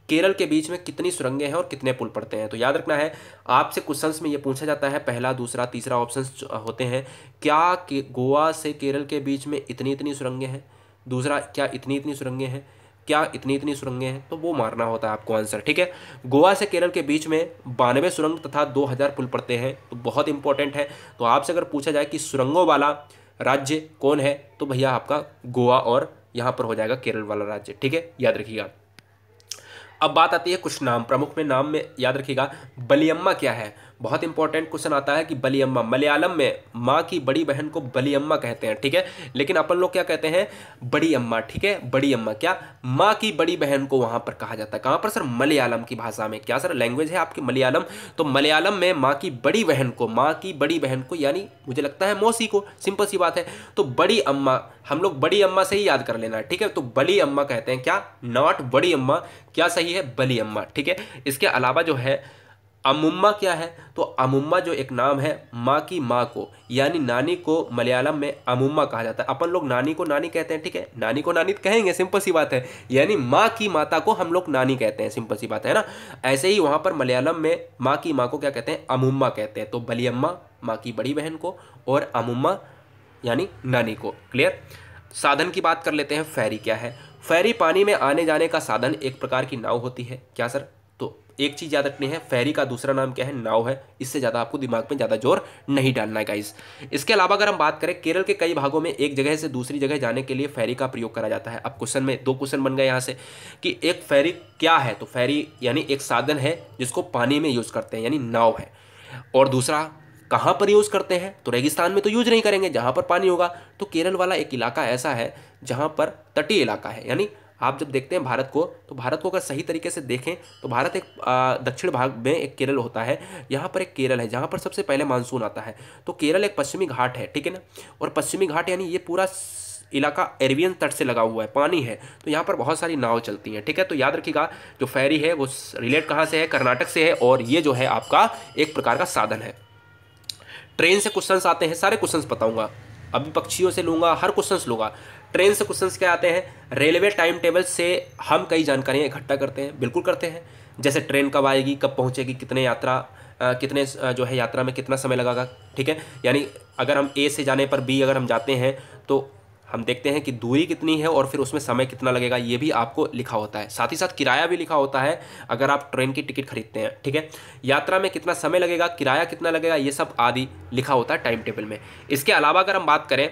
केरल के बीच में कितनी सुरंगें हैं और कितने पुल पड़ते हैं? तो याद रखना है, आपसे क्वेश्चंस में ये पूछा जाता है, पहला दूसरा तीसरा ऑप्शंस होते हैं। क्या गोवा से केरल के बीच में इतनी सुरंगें हैं? दूसरा, क्या इतनी सुरंगें हैं? क्या इतनी सुरंगें हैं? तो वो मारना होता है आपको आंसर। ठीक है, गोवा से केरल के बीच में 92 सुरंग तथा 2000 पुल पड़ते हैं। तो बहुत इंपॉर्टेंट है। तो आपसे अगर पूछा जाए कि सुरंगों वाला राज्य कौन है तो भैया आपका गोवा और यहाँ पर हो जाएगा केरल वाला राज्य। ठीक है, याद रखिएगा। अब बात आती है कुछ नाम, प्रमुख में नाम में याद रखिएगा। बलियम्मा क्या है? बहुत इंपॉर्टेंट क्वेश्चन आता है कि बलियम्मा, मलयालम में माँ की बड़ी बहन को बलियम्मा कहते हैं। ठीक है, लेकिन अपन लोग क्या कहते हैं? बड़ी अम्मा। ठीक है, बड़ी अम्मा। क्या? माँ की बड़ी बहन को वहां पर कहा जाता है। कहां पर सर? मलयालम की भाषा में। क्या सर लैंग्वेज है आपकी? मलयालम। तो मलयालम में माँ की बड़ी बहन को यानी मुझे लगता है मौसी को, सिंपल सी बात है। तो बड़ी अम्मा, हम लोग बड़ी अम्मा से ही याद कर लेना है। ठीक है, तो बड़ी अम्मा कहते हैं। क्या? नॉट बड़ी अम्मा। क्या सही है? बली अम्मा। ठीक है, इसके अलावा जो है अमुम्मा क्या है? तो अमुम्मा जो एक नाम है माँ की माँ को, यानी नानी को मलयालम में अमुम्मा कहा जाता है। अपन लोग नानी को नानी कहते हैं। ठीक है, नानी को नानी कहेंगे, सिंपल सी बात है। यानी माँ की माता को हम लोग नानी कहते हैं, सिंपल सी बात है ना। ऐसे ही वहाँ पर मलयालम में माँ की माँ को क्या कहते हैं? अमुम्मा कहते हैं। तो बलियम्मा माँ की बड़ी बहन को और अमुम्मा यानी नानी को। क्लियर? साधन की बात कर लेते हैं। फेरी क्या है? फेरी पानी में आने जाने का साधन, एक प्रकार की नाव होती है। क्या सर? तो एक चीज़ याद रखनी है, फेरी का दूसरा नाम क्या है, नाव है। इससे ज़्यादा आपको दिमाग में ज़्यादा जोर नहीं डालना है गाइस। इसके अलावा अगर हम बात करें, केरल के कई भागों में एक जगह से दूसरी जगह जाने के लिए फेरी का प्रयोग करा जाता है। अब क्वेश्चन में 2 क्वेश्चन बन गए यहाँ से कि एक फेरी क्या है, तो फेरी यानी एक साधन है जिसको पानी में यूज़ करते हैं, यानी नाव है। और दूसरा कहाँ पर यूज़ करते हैं, तो रेगिस्तान में तो यूज नहीं करेंगे, जहाँ पर पानी होगा। तो केरल वाला एक इलाका ऐसा है जहाँ पर तटीय इलाका है, यानी आप जब देखते हैं भारत को, तो भारत को अगर सही तरीके से देखें तो भारत एक दक्षिण भाग में एक केरल होता है, यहाँ पर एक केरल है जहाँ पर सबसे पहले मानसून आता है। तो केरल एक पश्चिमी घाट है, ठीक है ना। और पश्चिमी घाट यानी ये पूरा इलाका एरेबियन तट से लगा हुआ है, पानी है, तो यहाँ पर बहुत सारी नाव चलती हैं, ठीक है। तो याद रखिएगा जो फेरी है वो रिलेट कहाँ से है, कर्नाटक से है, और ये जो है आपका एक प्रकार का साधन है। ट्रेन से क्वेश्चंस आते हैं, सारे क्वेश्चंस बताऊंगा, अभी पक्षियों से लूंगा, हर क्वेश्चंस लूंगा। ट्रेन से क्वेश्चंस क्या आते हैं, रेलवे टाइम टेबल से हम कई जानकारियां इकट्ठा करते हैं, बिल्कुल करते हैं। जैसे ट्रेन कब आएगी, कब पहुंचेगी, कितने जो है यात्रा में कितना समय लगेगा, ठीक है। यानी अगर हम ए से जाने पर बी अगर हम जाते हैं तो हम देखते हैं कि दूरी कितनी है और फिर उसमें समय कितना लगेगा, ये भी आपको लिखा होता है। साथ ही साथ किराया भी लिखा होता है अगर आप ट्रेन की टिकट खरीदते हैं, ठीक है। यात्रा में कितना समय लगेगा, किराया कितना लगेगा, ये सब आदि लिखा होता है टाइम टेबल में। इसके अलावा अगर हम बात करें,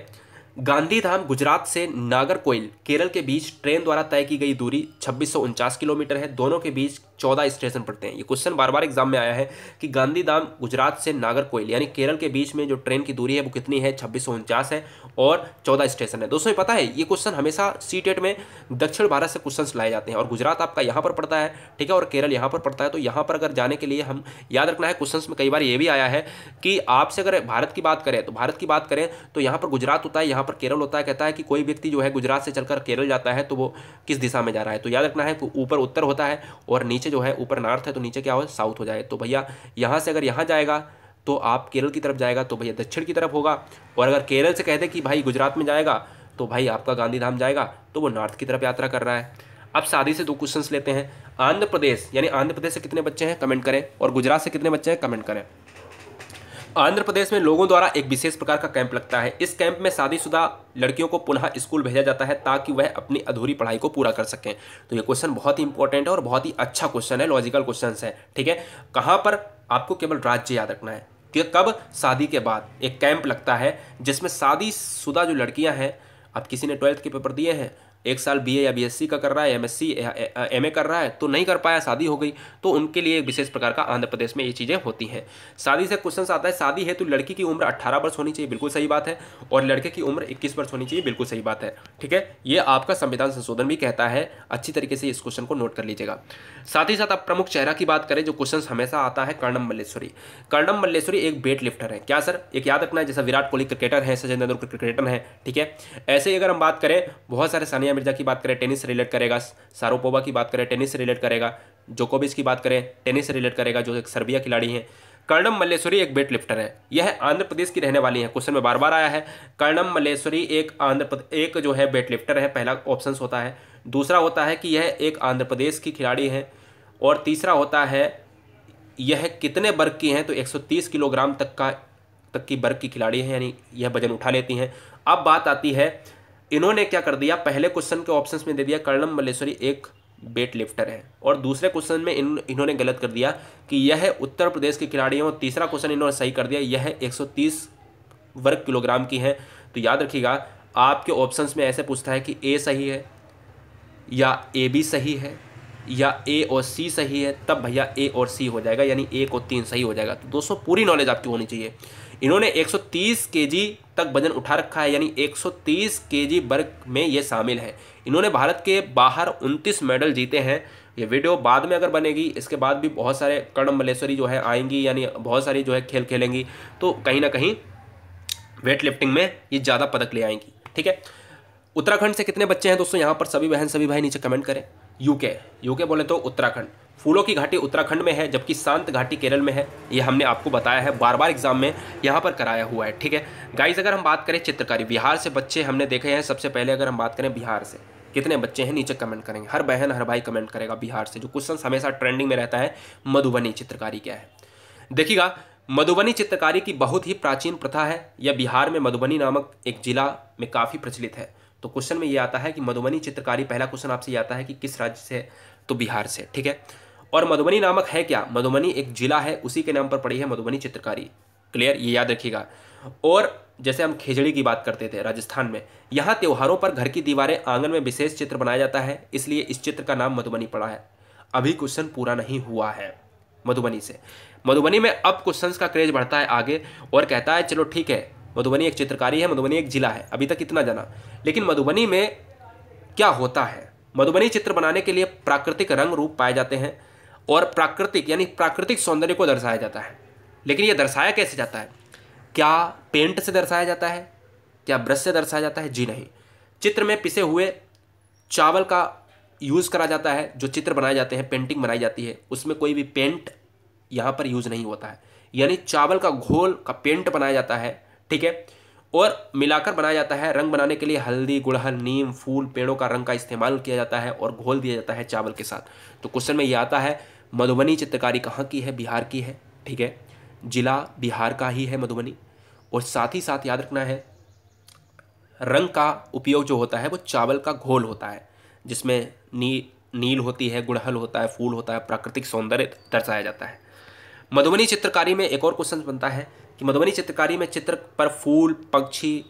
गांधीधाम गुजरात से नागरकोइल केरल के बीच ट्रेन द्वारा तय की गई दूरी 2649 किलोमीटर है। दोनों के बीच 14 स्टेशन पड़ते हैं। ये क्वेश्चन बार बार एग्जाम में आया है कि गांधीधाम गुजरात से नागरकोइल यानी केरल के बीच में जो ट्रेन की दूरी है वो कितनी है, 2649 है और 14 स्टेशन है। दोस्तों ये पता है, ये क्वेश्चन हमेशा सीटेट में दक्षिण भारत से क्वेश्चन लाए जाते हैं और गुजरात आपका यहाँ पर पड़ता है, ठीक है, और केरल यहाँ पर पड़ता है। तो यहाँ पर अगर जाने के लिए हम याद रखना है, क्वेश्चन में कई बार ये भी आया है कि आपसे अगर भारत की बात करें, तो भारत की बात करें तो यहाँ पर गुजरात होता है, यहाँ पर केरल होता है। कहता है कि कोई व्यक्ति जो है गुजरात से चलकर केरल जाता है तो वो किस दिशा में जा रहा है, तो याद रखना है ऊपर उत्तर होता है और नीचे जो है ऊपर नॉर्थ है, तो नीचे क्या हो, साउथ हो जाए। तो भैया यहाँ से अगर यहाँ जाएगा तो आप केरल की तरफ जाएगा तो भैया दक्षिण की तरफ होगा, और अगर केरल से कहते कि भाई गुजरात में जाएगा तो भाई आपका गांधीधाम जाएगा तो वो नॉर्थ की तरफ यात्रा कर रहा है। अब शादी से 2 क्वेश्चंस लेते हैं। आंध्र प्रदेश यानी आंध्र प्रदेश से कितने बच्चे हैं कमेंट करें, और गुजरात से कितने बच्चे हैं कमेंट करें। आंध्र प्रदेश में लोगों द्वारा एक विशेष प्रकार का कैंप लगता है। इस कैंप में शादीशुदा लड़कियों को पुनः स्कूल भेजा जाता है ताकि वह अपनी अधूरी पढ़ाई को पूरा कर सकें। तो ये क्वेश्चन बहुत ही इंपॉर्टेंट है और बहुत ही अच्छा क्वेश्चन है, लॉजिकल क्वेश्चन है, ठीक है। कहाँ पर आपको केवल राज्य याद रखना है कि कब शादी के बाद एक कैंप लगता है जिसमें शादीशुदा जो लड़कियां हैं, अब किसी ने 12th के पेपर दिए हैं, 1 साल BA या BSc का कर रहा है, MSc MA कर रहा है, तो नहीं कर पाया, शादी हो गई, तो उनके लिए एक विशेष प्रकार का आंध्र प्रदेश में ये चीज़ें होती हैं। शादी से क्वेश्चन आता है, शादी है तो लड़की की उम्र 18 वर्ष होनी चाहिए, बिल्कुल सही बात है, और लड़के की उम्र 21 वर्ष होनी चाहिए, बिल्कुल सही बात है, ठीक है। ये आपका संविधान संशोधन भी कहता है, अच्छी तरीके से इस क्वेश्चन को नोट कर लीजिएगा। साथ ही साथ आप प्रमुख चेहरा की बात करें जो क्वेश्चन हमेशा आता है, कर्णम मल्लेश्वरी। कर्णम मल्लेश्वरी एक वेट लिफ्टर है। क्या सर, एक याद रखना है, जैसा विराट कोहली क्रिकेटर है, सचिन तेंदुलकर क्रिकेटर है, ठीक है। ऐसे ही अगर हम बात करें, बहुत सारे, सानिया मिर्जा की बात करें टेनिस से रिलेट करेगा, शारापोवा की बात करें टेनिस से रिलेट करेगा, जोकोविच की बात करें टेनिस से रिलेट करेगा, जो एक सर्बिया खिलाड़ी हैं। कर्णम मल्लेश्वरी एक वेट लिफ्टर है, यह आंध्र प्रदेश की रहने वाली है। क्वेश्चन में बार बार आया है, कर्णम मल्लेश्वरी एक जो है वेट लिफ्टर है, पहला ऑप्शन होता है। दूसरा होता है कि यह एक आंध्र प्रदेश की खिलाड़ी है, और तीसरा होता है यह कितने वर्ग की हैं, तो 130 किलोग्राम तक की वर्ग की खिलाड़ी है, यानी यह वजन उठा लेती हैं। अब बात आती है, इन्होंने क्या कर दिया, पहले क्वेश्चन के ऑप्शंस में दे दिया कर्णम मल्लेश्वरी एक वेट लिफ्टर है, और दूसरे क्वेश्चन में इन्होंने गलत कर दिया कि यह उत्तर प्रदेश की खिलाड़ी है, और तीसरा क्वेश्चन इन्होंने सही कर दिया, यह 130 वर्ग किलोग्राम की है। तो याद रखिएगा, आपके ऑप्शंस में ऐसे पूछता है कि ए सही है या AB सही है या A और C सही है, तब भैया A और C हो जाएगा, यानी 1 और 3 सही हो जाएगा। तो दोस्तों पूरी नॉलेज आपकी होनी चाहिए। इन्होंने 130 kg तक वजन उठा रखा है, यानी 130 kg वर्ग में ये शामिल है। इन्होंने भारत के बाहर 29 मेडल जीते हैं। ये वीडियो बाद में अगर बनेगी, इसके बाद भी बहुत सारे कर्णम मल्लेश्वरी जो है आएंगी, यानी बहुत सारी जो है खेल खेलेंगी, तो कहीं ना कहीं वेट लिफ्टिंग में ये ज़्यादा पदक ले आएंगी, ठीक है। उत्तराखंड से कितने बच्चे हैं दोस्तों, यहाँ पर सभी बहन सभी भाई नीचे कमेंट करें। यूके बोले तो उत्तराखंड। फूलों की घाटी उत्तराखंड में है, जबकि शांत घाटी केरल में है। ये हमने आपको बताया है, बार बार एग्जाम में यहाँ पर कराया हुआ है, ठीक है गाइस। अगर हम बात करें चित्रकारी, बिहार से बच्चे हमने देखे हैं। सबसे पहले अगर हम बात करें बिहार से कितने बच्चे हैं, नीचे कमेंट करेंगे। हर बहन हर भाई कमेंट करेगा बिहार से। जो क्वेश्चन हमेशा ट्रेंडिंग में रहता है, मधुबनी चित्रकारी क्या है। देखिएगा, मधुबनी चित्रकारी की बहुत ही प्राचीन प्रथा है। यह बिहार में मधुबनी नामक एक जिला में काफ़ी प्रचलित है। तो क्वेश्चन में ये आता है कि मधुबनी चित्रकारी, पहला क्वेश्चन आपसे ये आता है कि किस राज्य से, तो बिहार से, ठीक है। और मधुबनी नामक है क्या? मधुबनी एक जिला है, उसी के नाम पर पड़ी है मधुबनी चित्रकारी। क्लियर, ये याद रखिएगा। और जैसे हम खेजड़ी की बात करते थे राजस्थान में, यहाँ त्योहारों पर घर की दीवारें, आंगन में विशेष चित्र बनाया जाता है, इसलिए इस चित्र का नाम मधुबनी पड़ा है। अभी क्वेश्चन पूरा नहीं हुआ है मधुबनी से। मधुबनी में अब क्वेश्चंस का क्रेज बढ़ता है आगे और कहता है चलो ठीक है, मधुबनी एक चित्रकारी है, मधुबनी एक जिला है, अभी तक इतना जाना, लेकिन मधुबनी में क्या होता है? मधुबनी चित्र बनाने के लिए प्राकृतिक रंग रूप पाए जाते हैं और प्राकृतिक यानी प्राकृतिक सौंदर्य को दर्शाया जाता है। लेकिन यह दर्शाया कैसे जाता है? क्या पेंट से दर्शाया जाता है? क्या ब्रश से दर्शाया जाता है? जी नहीं। चित्र में पिसे हुए चावल का यूज़ करा जाता है। जो चित्र बनाए जाते हैं, पेंटिंग बनाई जाती है, उसमें कोई भी पेंट यहाँ पर यूज़ नहीं होता है, यानी चावल का घोल का पेंट बनाया जाता है, ठीक है, और मिलाकर बनाया जाता है। रंग बनाने के लिए हल्दी, गुड़हल, नीम, फूल, पेड़ों का रंग का इस्तेमाल किया जाता है और घोल दिया जाता है चावल के साथ। तो क्वेश्चन में ये आता है मधुबनी चित्रकारी कहाँ की है? बिहार की है, ठीक है, जिला बिहार का ही है मधुबनी। और साथ ही साथ याद रखना है रंग का उपयोग जो होता है वो चावल का घोल होता है, जिसमें नील होती है, गुड़हल होता है, फूल होता है, प्राकृतिक सौंदर्य दर्शाया जाता है। मधुबनी चित्रकारी में एक और क्वेश्चन बनता है कि मधुबनी चित्रकारी में चित्र पर फूल, पक्षी,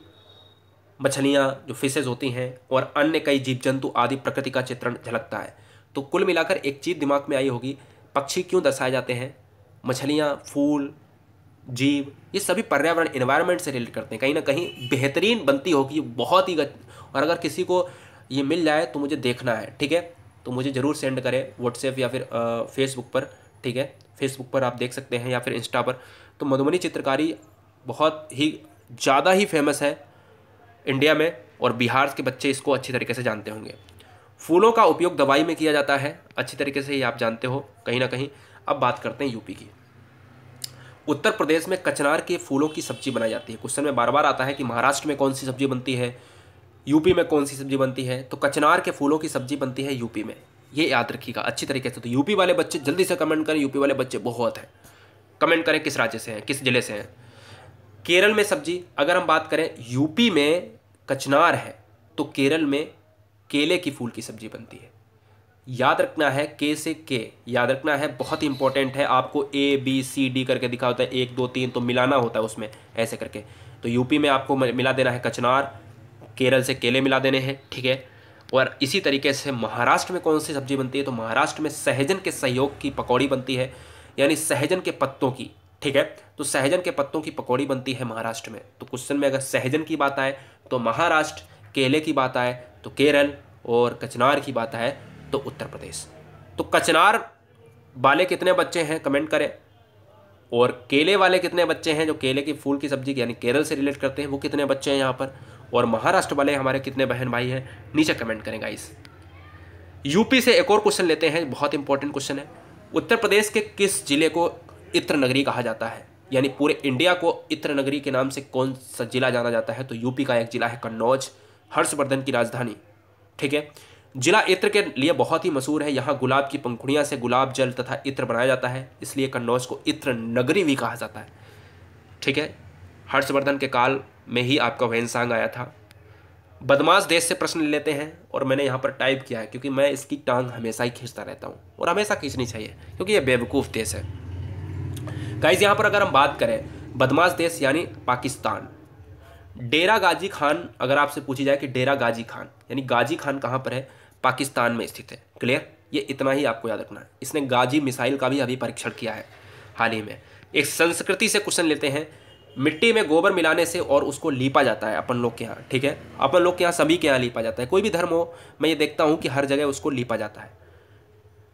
मछलियाँ जो फिशेज होती हैं और अन्य कई जीव जंतु आदि प्रकृति का चित्रण झलकता है। तो कुल मिलाकर एक चीज़ दिमाग में आई होगी, पक्षी क्यों दर्शाए जाते हैं, मछलियाँ, फूल, जीव, ये सभी पर्यावरण, एनवायरनमेंट से रिलेट करते हैं। कहीं ना कहीं बेहतरीन बनती होगी, बहुत ही और अगर किसी को ये मिल जाए तो मुझे देखना है, ठीक है, तो मुझे ज़रूर सेंड करें व्हाट्सएप या फिर फेसबुक पर, ठीक है, फेसबुक पर आप देख सकते हैं या फिर इंस्टा पर। तो मधुबनी चित्रकारी बहुत ही ज़्यादा ही फेमस है इंडिया में और बिहार के बच्चे इसको अच्छी तरीके से जानते होंगे। फूलों का उपयोग दवाई में किया जाता है, अच्छी तरीके से ये आप जानते हो कहीं ना कहीं। अब बात करते हैं यूपी की। उत्तर प्रदेश में कचनार के फूलों की सब्जी बनाई जाती है। क्वेश्चन में बार बार आता है कि महाराष्ट्र में कौन सी सब्जी बनती है, यूपी में कौन सी सब्जी बनती है। तो कचनार के फूलों की सब्जी बनती है यूपी में, ये याद रखिएगा अच्छी तरीके से। तो यूपी वाले बच्चे जल्दी से कमेंट करें, यूपी वाले बच्चे बहुत हैं, कमेंट करें किस राज्य से हैं, किस जिले से हैं। केरल में सब्जी, अगर हम बात करें यूपी में कचनार है तो केरल में केले की फूल की सब्जी बनती है। याद रखना है, के से के याद रखना है, बहुत ही इंपॉर्टेंट है। आपको ABCD करके दिखा होता है, 1 2 3, तो मिलाना होता है उसमें ऐसे करके। तो यूपी में आपको मिला देना है कचनार, केरल से केले मिला देने हैं, ठीक है। और इसी तरीके से महाराष्ट्र में कौन सी सब्जी बनती है? तो महाराष्ट्र में सहजन के सहयोग की पकौड़ी बनती है, यानी सहजन के पत्तों की, ठीक है। तो सहजन के पत्तों की पकौड़ी बनती है महाराष्ट्र में। तो क्वेश्चन में अगर सहजन की बात आए तो महाराष्ट्र, केले की बात आए तो केरल, और कचनार की बात आए तो उत्तर प्रदेश। तो कचनार वाले कितने बच्चे हैं कमेंट करें, और केले वाले कितने बच्चे हैं जो केले की फूल की सब्जी यानी केरल से रिलेट करते हैं, वो कितने बच्चे हैं यहाँ पर, और महाराष्ट्र वाले हमारे कितने बहन भाई हैं, नीचे कमेंट करें गाइस। यूपी से एक और क्वेश्चन लेते हैं, बहुत इंपॉर्टेंट क्वेश्चन है। उत्तर प्रदेश के किस जिले को इत्र नगरी कहा जाता है? यानी पूरे इंडिया को इत्र नगरी के नाम से कौन सा जिला जाना जाता है? तो यूपी का एक जिला है कन्नौज, हर्षवर्धन की राजधानी, ठीक है। जिला इत्र के लिए बहुत ही मशहूर है। यहाँ गुलाब की पंखुड़ियाँ से गुलाब जल तथा इत्र बनाया जाता है, इसलिए कन्नौज को इत्र नगरी भी कहा जाता है, ठीक है। हर्षवर्धन के काल में ही आपका वैनसांग आया था। बदमाश देश से प्रश्न ले लेते हैं, और मैंने यहाँ पर टाइप किया है क्योंकि मैं इसकी टांग हमेशा ही खींचता रहता हूँ और हमेशा खींचनी चाहिए क्योंकि ये बेवकूफ़ देश है गाइस। यहाँ पर अगर हम बात करें बदमाश देश यानी पाकिस्तान। डेरा गाजी खान, अगर आपसे पूछी जाए कि डेरा गाजी खान यानी गाजी खान कहाँ पर है? पाकिस्तान में स्थित है। क्लियर, ये इतना ही आपको याद रखना है। इसने गाजी मिसाइल का भी अभी परीक्षण किया है हाल ही में। एक संस्कृति से क्वेश्चन लेते हैं। मिट्टी में गोबर मिलाने से और उसको लीपा जाता है अपन लोग के यहाँ, ठीक है। अपन लोग के यहाँ, सभी के यहाँ लीपा जाता है, कोई भी धर्म हो, मैं ये देखता हूँ कि हर जगह उसको लीपा जाता है।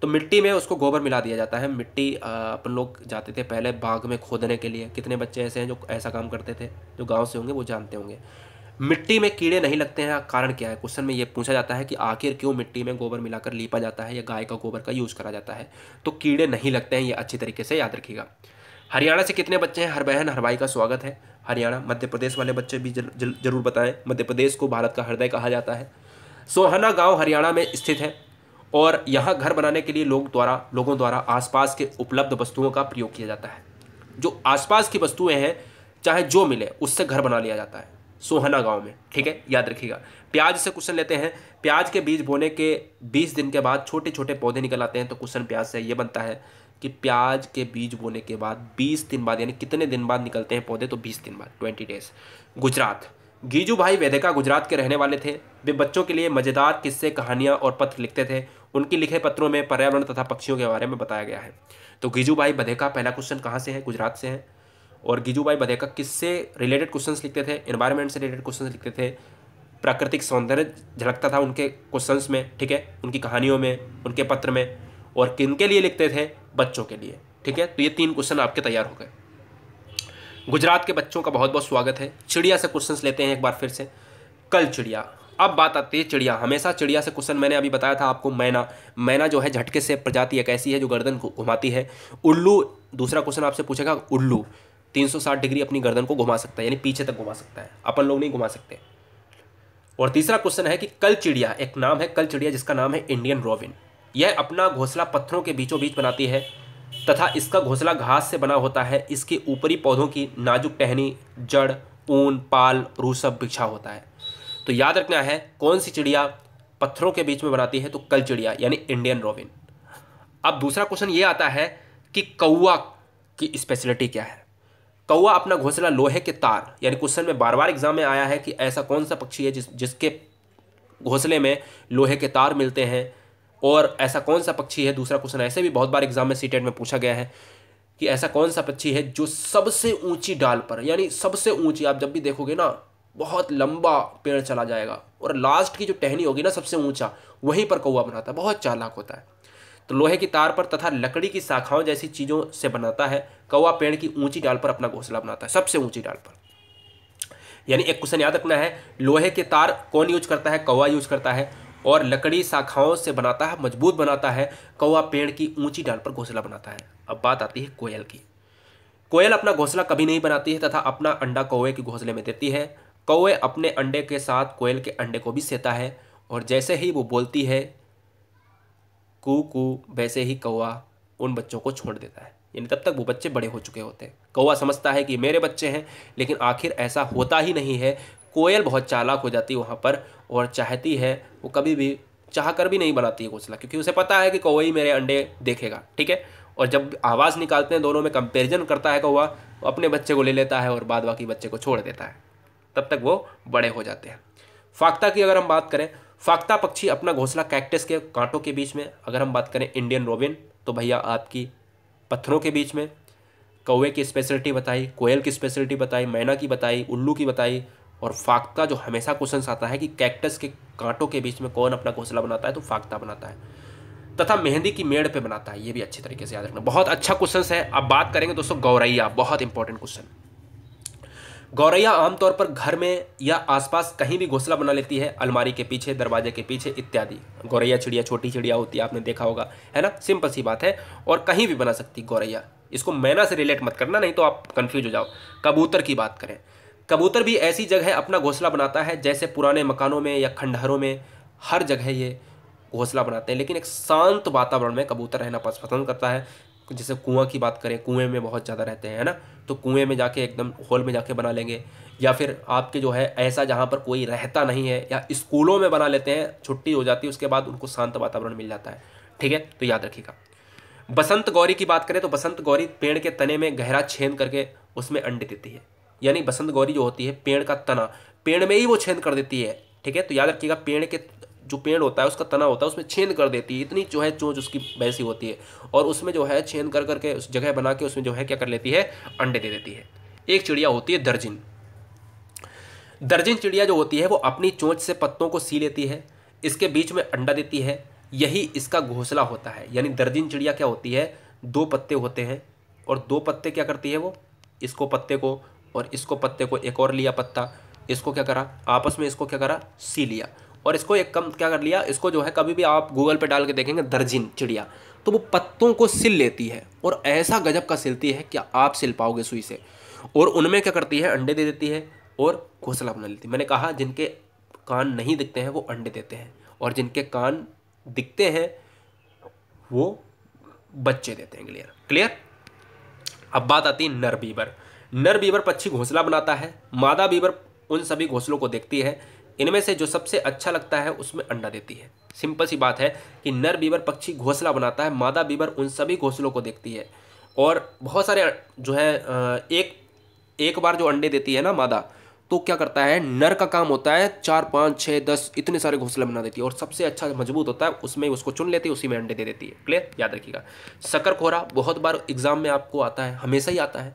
तो मिट्टी में उसको गोबर मिला दिया जाता है। मिट्टी अपन लोग जाते थे पहले बाग में खोदने के लिए, कितने बच्चे ऐसे हैं जो ऐसा काम करते थे, जो गाँव से होंगे वो जानते होंगे। मिट्टी में कीड़े नहीं लगते हैं, कारण क्या है? क्वेश्चन में ये पूछा जाता है कि आखिर क्यों मिट्टी में गोबर मिलाकर लीपा जाता है या गाय का गोबर का यूज़ करा जाता है? तो कीड़े नहीं लगते हैं, ये अच्छी तरीके से याद रखिएगा। हरियाणा से कितने बच्चे हैं? हर बहन हर भाई का स्वागत है। हरियाणा, मध्य प्रदेश वाले बच्चे भी जरूर बताएं। मध्य प्रदेश को भारत का हृदय कहा जाता है। सोहाना गांव हरियाणा में स्थित है और यहाँ घर बनाने के लिए लोगों द्वारा आसपास के उपलब्ध वस्तुओं का प्रयोग किया जाता है। जो आसपास की वस्तुएं हैं, चाहे जो मिले उससे घर बना लिया जाता है। सोहना गांव में, ठीक है, याद रखिएगा। प्याज से क्वेश्चन लेते हैं। प्याज के बीज बोने के 20 दिन के बाद छोटे छोटे पौधे निकल आते हैं, तो क्वेश्चन प्याज से ये बनता है कि प्याज के बीज बोने के बाद 20 दिन बाद, यानी कितने दिन बाद निकलते हैं पौधे, तो 20 दिन बाद, 20 डेज। गुजरात, गीजू भाई वेदेका गुजरात के रहने वाले थे। वे बच्चों के लिए मज़ेदार किस्से, कहानियाँ और पत्र लिखते थे। उनके लिखे पत्रों में पर्यावरण तथा पक्षियों के बारे में बताया गया है। तो गीजू भाई बधेका, पहला क्वेश्चन कहाँ से है, गुजरात से है। और गीजू भाई बधेका किससे रिलेटेड क्वेश्चंस लिखते थे, एनवायरनमेंट से रिलेटेड क्वेश्चंस लिखते थे। प्राकृतिक सौंदर्य झलकता था उनके क्वेश्चंस में, ठीक है, उनकी कहानियों में, उनके पत्र में। और किनके लिए लिखते थे, बच्चों के लिए, ठीक है। तो ये 3 क्वेश्चन आपके तैयार हो गए। गुजरात के बच्चों का बहुत बहुत स्वागत है। चिड़िया से क्वेश्चंस लेते हैं एक बार फिर से। कल चिड़िया, अब बात आती है चिड़िया। हमेशा चिड़िया से क्वेश्चन, मैंने अभी बताया था आपको, मैना। मैना जो है झटके से प्रजाति एक ऐसी है जो गर्दन को घुमाती है। उल्लू, दूसरा क्वेश्चन आपसे पूछेगा, उल्लू 360 डिग्री अपनी गर्दन को घुमा सकता है, यानी पीछे तक घुमा सकता है, अपन लोग नहीं घुमा सकते। और तीसरा क्वेश्चन है कि कल चिड़िया, एक नाम है कल चिड़िया जिसका नाम है इंडियन रोबिन। यह अपना घोंसला पत्थरों के बीचों बीच बनाती है तथा इसका घोंसला घास से बना होता है। इसके ऊपरी पौधों की नाजुक टहनी, जड़, ऊन, पाल, रूह सब बिछा होता है। तो याद रखना है कौन सी चिड़िया पत्थरों के बीच में बनाती है, तो कल चिड़िया यानी इंडियन रोबिन। अब दूसरा क्वेश्चन ये आता है कि कौवा की स्पेशलिटी क्या है। कौवा अपना घोंसला लोहे के तार, यानी क्वेश्चन में बार बार एग्जाम में आया है कि ऐसा कौन सा पक्षी है जिसके घोंसले में लोहे के तार मिलते हैं, और ऐसा कौन सा पक्षी है, दूसरा क्वेश्चन ऐसे भी बहुत बार एग्जाम में सीटेट में पूछा गया है कि ऐसा कौन सा पक्षी है जो सबसे ऊंची डाल पर, यानी सबसे ऊंची, आप जब भी देखोगे ना बहुत लंबा पेड़ चला जाएगा और लास्ट की जो टहनी होगी ना सबसे ऊंचा, वहीं पर कौवा बनाता है। बहुत चालाक होता है। तो लोहे की तार पर तथा लकड़ी की शाखाओं जैसी चीज़ों से बनाता है। कौवा पेड़ की ऊंची डाल पर अपना घोंसला बनाता है, सबसे ऊंची डाल पर। यानी एक क्वेश्चन याद रखना है, लोहे के तार कौन यूज करता है, कौवा यूज करता है। और लकड़ी शाखाओं से बनाता है, मजबूत बनाता है। कौवा पेड़ की ऊंची डाल पर घोंसला बनाता है। अब बात आती है कोयल की। कोयल अपना घोंसला कभी नहीं बनाती है तथा अपना अंडा कौवे के घोंसले में देती है। कौवे अपने अंडे के साथ कोयल के अंडे को भी सेता है, और जैसे ही वो बोलती है कू कू, वैसे ही कौवा उन बच्चों को छोड़ देता है। यानी तब तक वो बच्चे बड़े हो चुके होते हैं। कौवा समझता है कि मेरे बच्चे हैं, लेकिन आखिर ऐसा होता ही नहीं है। कोयल बहुत चालाक हो जाती है वहाँ पर, और चाहती है, वो कभी भी चाह कर भी नहीं बनाती है घोंसला, क्योंकि उसे पता है कि कौवा ही मेरे अंडे देखेगा, ठीक है। और जब आवाज़ निकालते हैं, दोनों में कंपैरिजन करता है कौवा, अपने बच्चे को ले लेता है और बाद बाकी बच्चे को छोड़ देता है। तब तक वो बड़े हो जाते हैं। फाख्ता की अगर हम बात करें, फाख्ता पक्षी अपना घोंसला कैक्टस के कांटों के बीच में। अगर हम बात करें इंडियन रोबिन, तो भैया आपकी पत्थरों के बीच में। कौवे की स्पेशलिटी बताई, कोयल की स्पेशलिटी बताई, मैना की बताई, उल्लू की बताई। और फाख्ता जो हमेशा क्वेश्चन आता है कि कैक्टस के कांटों के बीच में कौन अपना घोंसला बनाता है, तो फाख्ता बनाता है। तथा मेहंदी की मेड़ पे बनाता है। ये भी अच्छी तरीके से याद रखना, बहुत अच्छा क्वेश्चन है। अब बात करेंगे दोस्तों गौरैया, बहुत इंपॉर्टेंट क्वेश्चन। गौरैया आमतौर पर घर में या आसपास कहीं भी घोंसला बना लेती है, अलमारी के पीछे, दरवाजे के पीछे इत्यादि। गौरैया चिड़िया छोटी चिड़िया होती है, आपने देखा होगा, है ना, सिंपल सी बात है। और कहीं भी बना सकती गौरैया। इसको मैना से रिलेट मत करना, नहीं तो आप कंफ्यूज हो जाओ। कबूतर की बात करें, कबूतर भी ऐसी जगह अपना घोंसला बनाता है जैसे पुराने मकानों में या खंडहरों में। हर जगह ये घोंसला बनाते हैं, लेकिन एक शांत वातावरण में कबूतर रहना पसंद करता है। जैसे कुआं की बात करें, कुएं में बहुत ज़्यादा रहते हैं, है ना, तो कुएं में जाके एकदम होल में जाके बना लेंगे। या फिर आपके जो है ऐसा जहाँ पर कोई रहता नहीं है, या स्कूलों में बना लेते हैं, छुट्टी हो जाती है उसके बाद उनको शांत वातावरण मिल जाता है, ठीक है। तो याद रखिएगा। बसंत गौरी की बात करें तो बसंत गौरी पेड़ के तने में गहरा छेद करके उसमें अंडे देती है। यानी बसंत गौरी जो होती है, पेड़ का तना, पेड़ में ही वो छेद कर देती है, ठीक है। तो याद रखिएगा, पेड़ के जो पेड़ होता है उसका तना होता है, उसमें छेद कर देती है। इतनी जो है चोंच उसकी वैसी होती है, और उसमें जो है छेद कर करके उस जगह बना के उसमें जो है क्या कर लेती है, अंडे दे देती है। एक चिड़िया होती है दर्जिन। दर्जिन चिड़िया जो होती है वो अपनी चोंच से पत्तों को सी लेती है, इसके बीच में अंडा देती है, यही इसका घोंसला होता है। यानी दर्जिन चिड़िया क्या होती है, 2 पत्ते होते हैं, और 2 पत्ते क्या करती है वो, इसको पत्ते को और इसको पत्ते को, एक और लिया पत्ता, इसको क्या करा, आपस में इसको क्या करा, सी लिया, और इसको एक कम क्या कर लिया, इसको जो है कभी भी आप गूगल पे डाल के देखेंगे दर्जिन चिड़िया, तो वो पत्तों को सिल लेती है, और ऐसा गजब का सिलती है कि आप सिल पाओगे सुई से। और उनमें क्या करती है, अंडे दे देती है और घोंसला बना लेती है। मैंने कहा जिनके कान नहीं दिखते हैं वो अंडे देते हैं, और जिनके कान दिखते हैं वो बच्चे देते हैं। Clear clear. अब बात आती है नर बीबर। नर बीबर पक्षी घोंसला बनाता है। मादा बीबर उन सभी घोंसलों को देखती है। इनमें से जो सबसे अच्छा लगता है उसमें अंडा देती है। सिंपल सी बात है कि नर बीवर पक्षी घोंसला बनाता है, मादा बीवर उन सभी घोंसलों को देखती है। और बहुत सारे जो है एक बार जो अंडे देती है ना मादा, तो क्या करता है, नर का काम होता है 4 5 6 10 इतने सारे घोंसले बना देती है, और सबसे अच्छा मजबूत होता है उसमें उसको चुन लेती है, उसी में अंडे दे देती है। क्लियर, याद रखिएगा। शकरखोरा बहुत बार एग्जाम में आपको आता है, हमेशा ही आता है।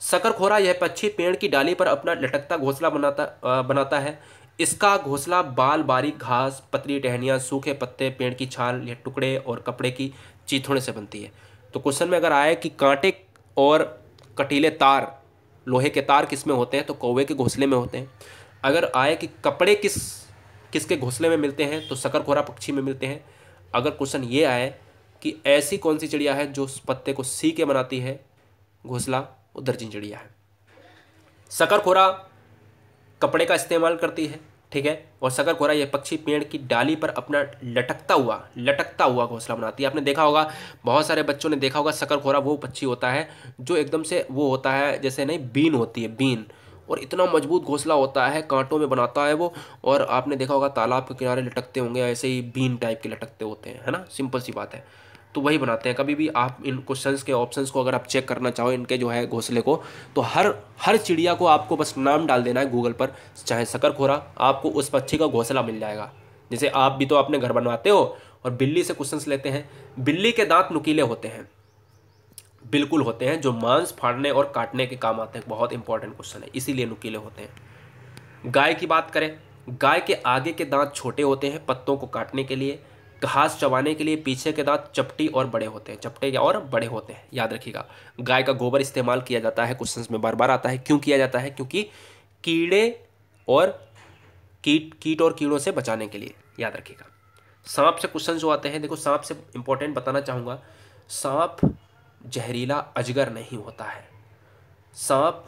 शकरखोरा यह पक्षी पेड़ की डाली पर अपना लटकता घोंसला बनाता है। इसका घोंसला बाल, बारीक घास, पतली टहनियाँ, सूखे पत्ते, पेड़ की छाल या टुकड़े और कपड़े की चीथड़ों से बनती है। तो क्वेश्चन में अगर आए कि कांटे और कटीले तार, लोहे के तार किस में होते हैं, तो कौवे के घोंसले में होते हैं। अगर आए कि कपड़े किसके घोंसले में मिलते हैं, तो शकरखोरा पक्षी में मिलते हैं। अगर क्वेश्चन ये आए कि ऐसी कौन सी चिड़िया है जो उस पत्ते को सी के बनाती है घोंसला, वो दर्जन चिड़िया है। शकरखोरा कपड़े का इस्तेमाल करती है, ठीक है। और शकरखोरा यह पक्षी पेड़ की डाली पर अपना लटकता हुआ घोंसला बनाती है। आपने देखा होगा, बहुत सारे बच्चों ने देखा होगा, शकरखोरा वो पक्षी होता है जो एकदम से वो होता है जैसे नहीं बीन होती है, बीन, और इतना मजबूत घोंसला होता है, कांटों में बनाता है वो। और आपने देखा होगा तालाब के किनारे लटकते होंगे, ऐसे ही बीन टाइप के लटकते होते हैं, है ना, सिंपल सी बात है। तो वही बनाते हैं। कभी भी आप इन क्वेश्चंस के ऑप्शंस को अगर आप चेक करना चाहो इनके जो है घोंसले को, तो हर चिड़िया को आपको बस नाम डाल देना है गूगल पर, चाहे शकरखोरा, आपको उस पक्षी का घोंसला मिल जाएगा। जैसे आप भी तो अपने घर बनवाते हो और बिल्ली से क्वेश्चंस लेते हैं। बिल्ली के दांत नुकीले होते हैं, बिल्कुल होते हैं, जो मांस फाड़ने और काटने के काम आते हैं। बहुत इंपॉर्टेंट क्वेश्चन है, इसीलिए नुकीले होते हैं। गाय की बात करें, गाय के आगे के दांत छोटे होते हैं पत्तों को काटने के लिए, घास चबाने के लिए। पीछे के दांत चपटी और बड़े होते हैं, चपटे और बड़े होते हैं, याद रखिएगा। गाय का गोबर इस्तेमाल किया जाता है, क्वेश्चंस में बार बार आता है। क्यों किया जाता है? क्योंकि कीड़े और कीट और कीड़ों से बचाने के लिए, याद रखिएगा। सांप से क्वेश्चन जो आते हैं, देखो सांप से इंपॉर्टेंट बताना चाहूँगा, सांप जहरीला अजगर नहीं होता है। सांप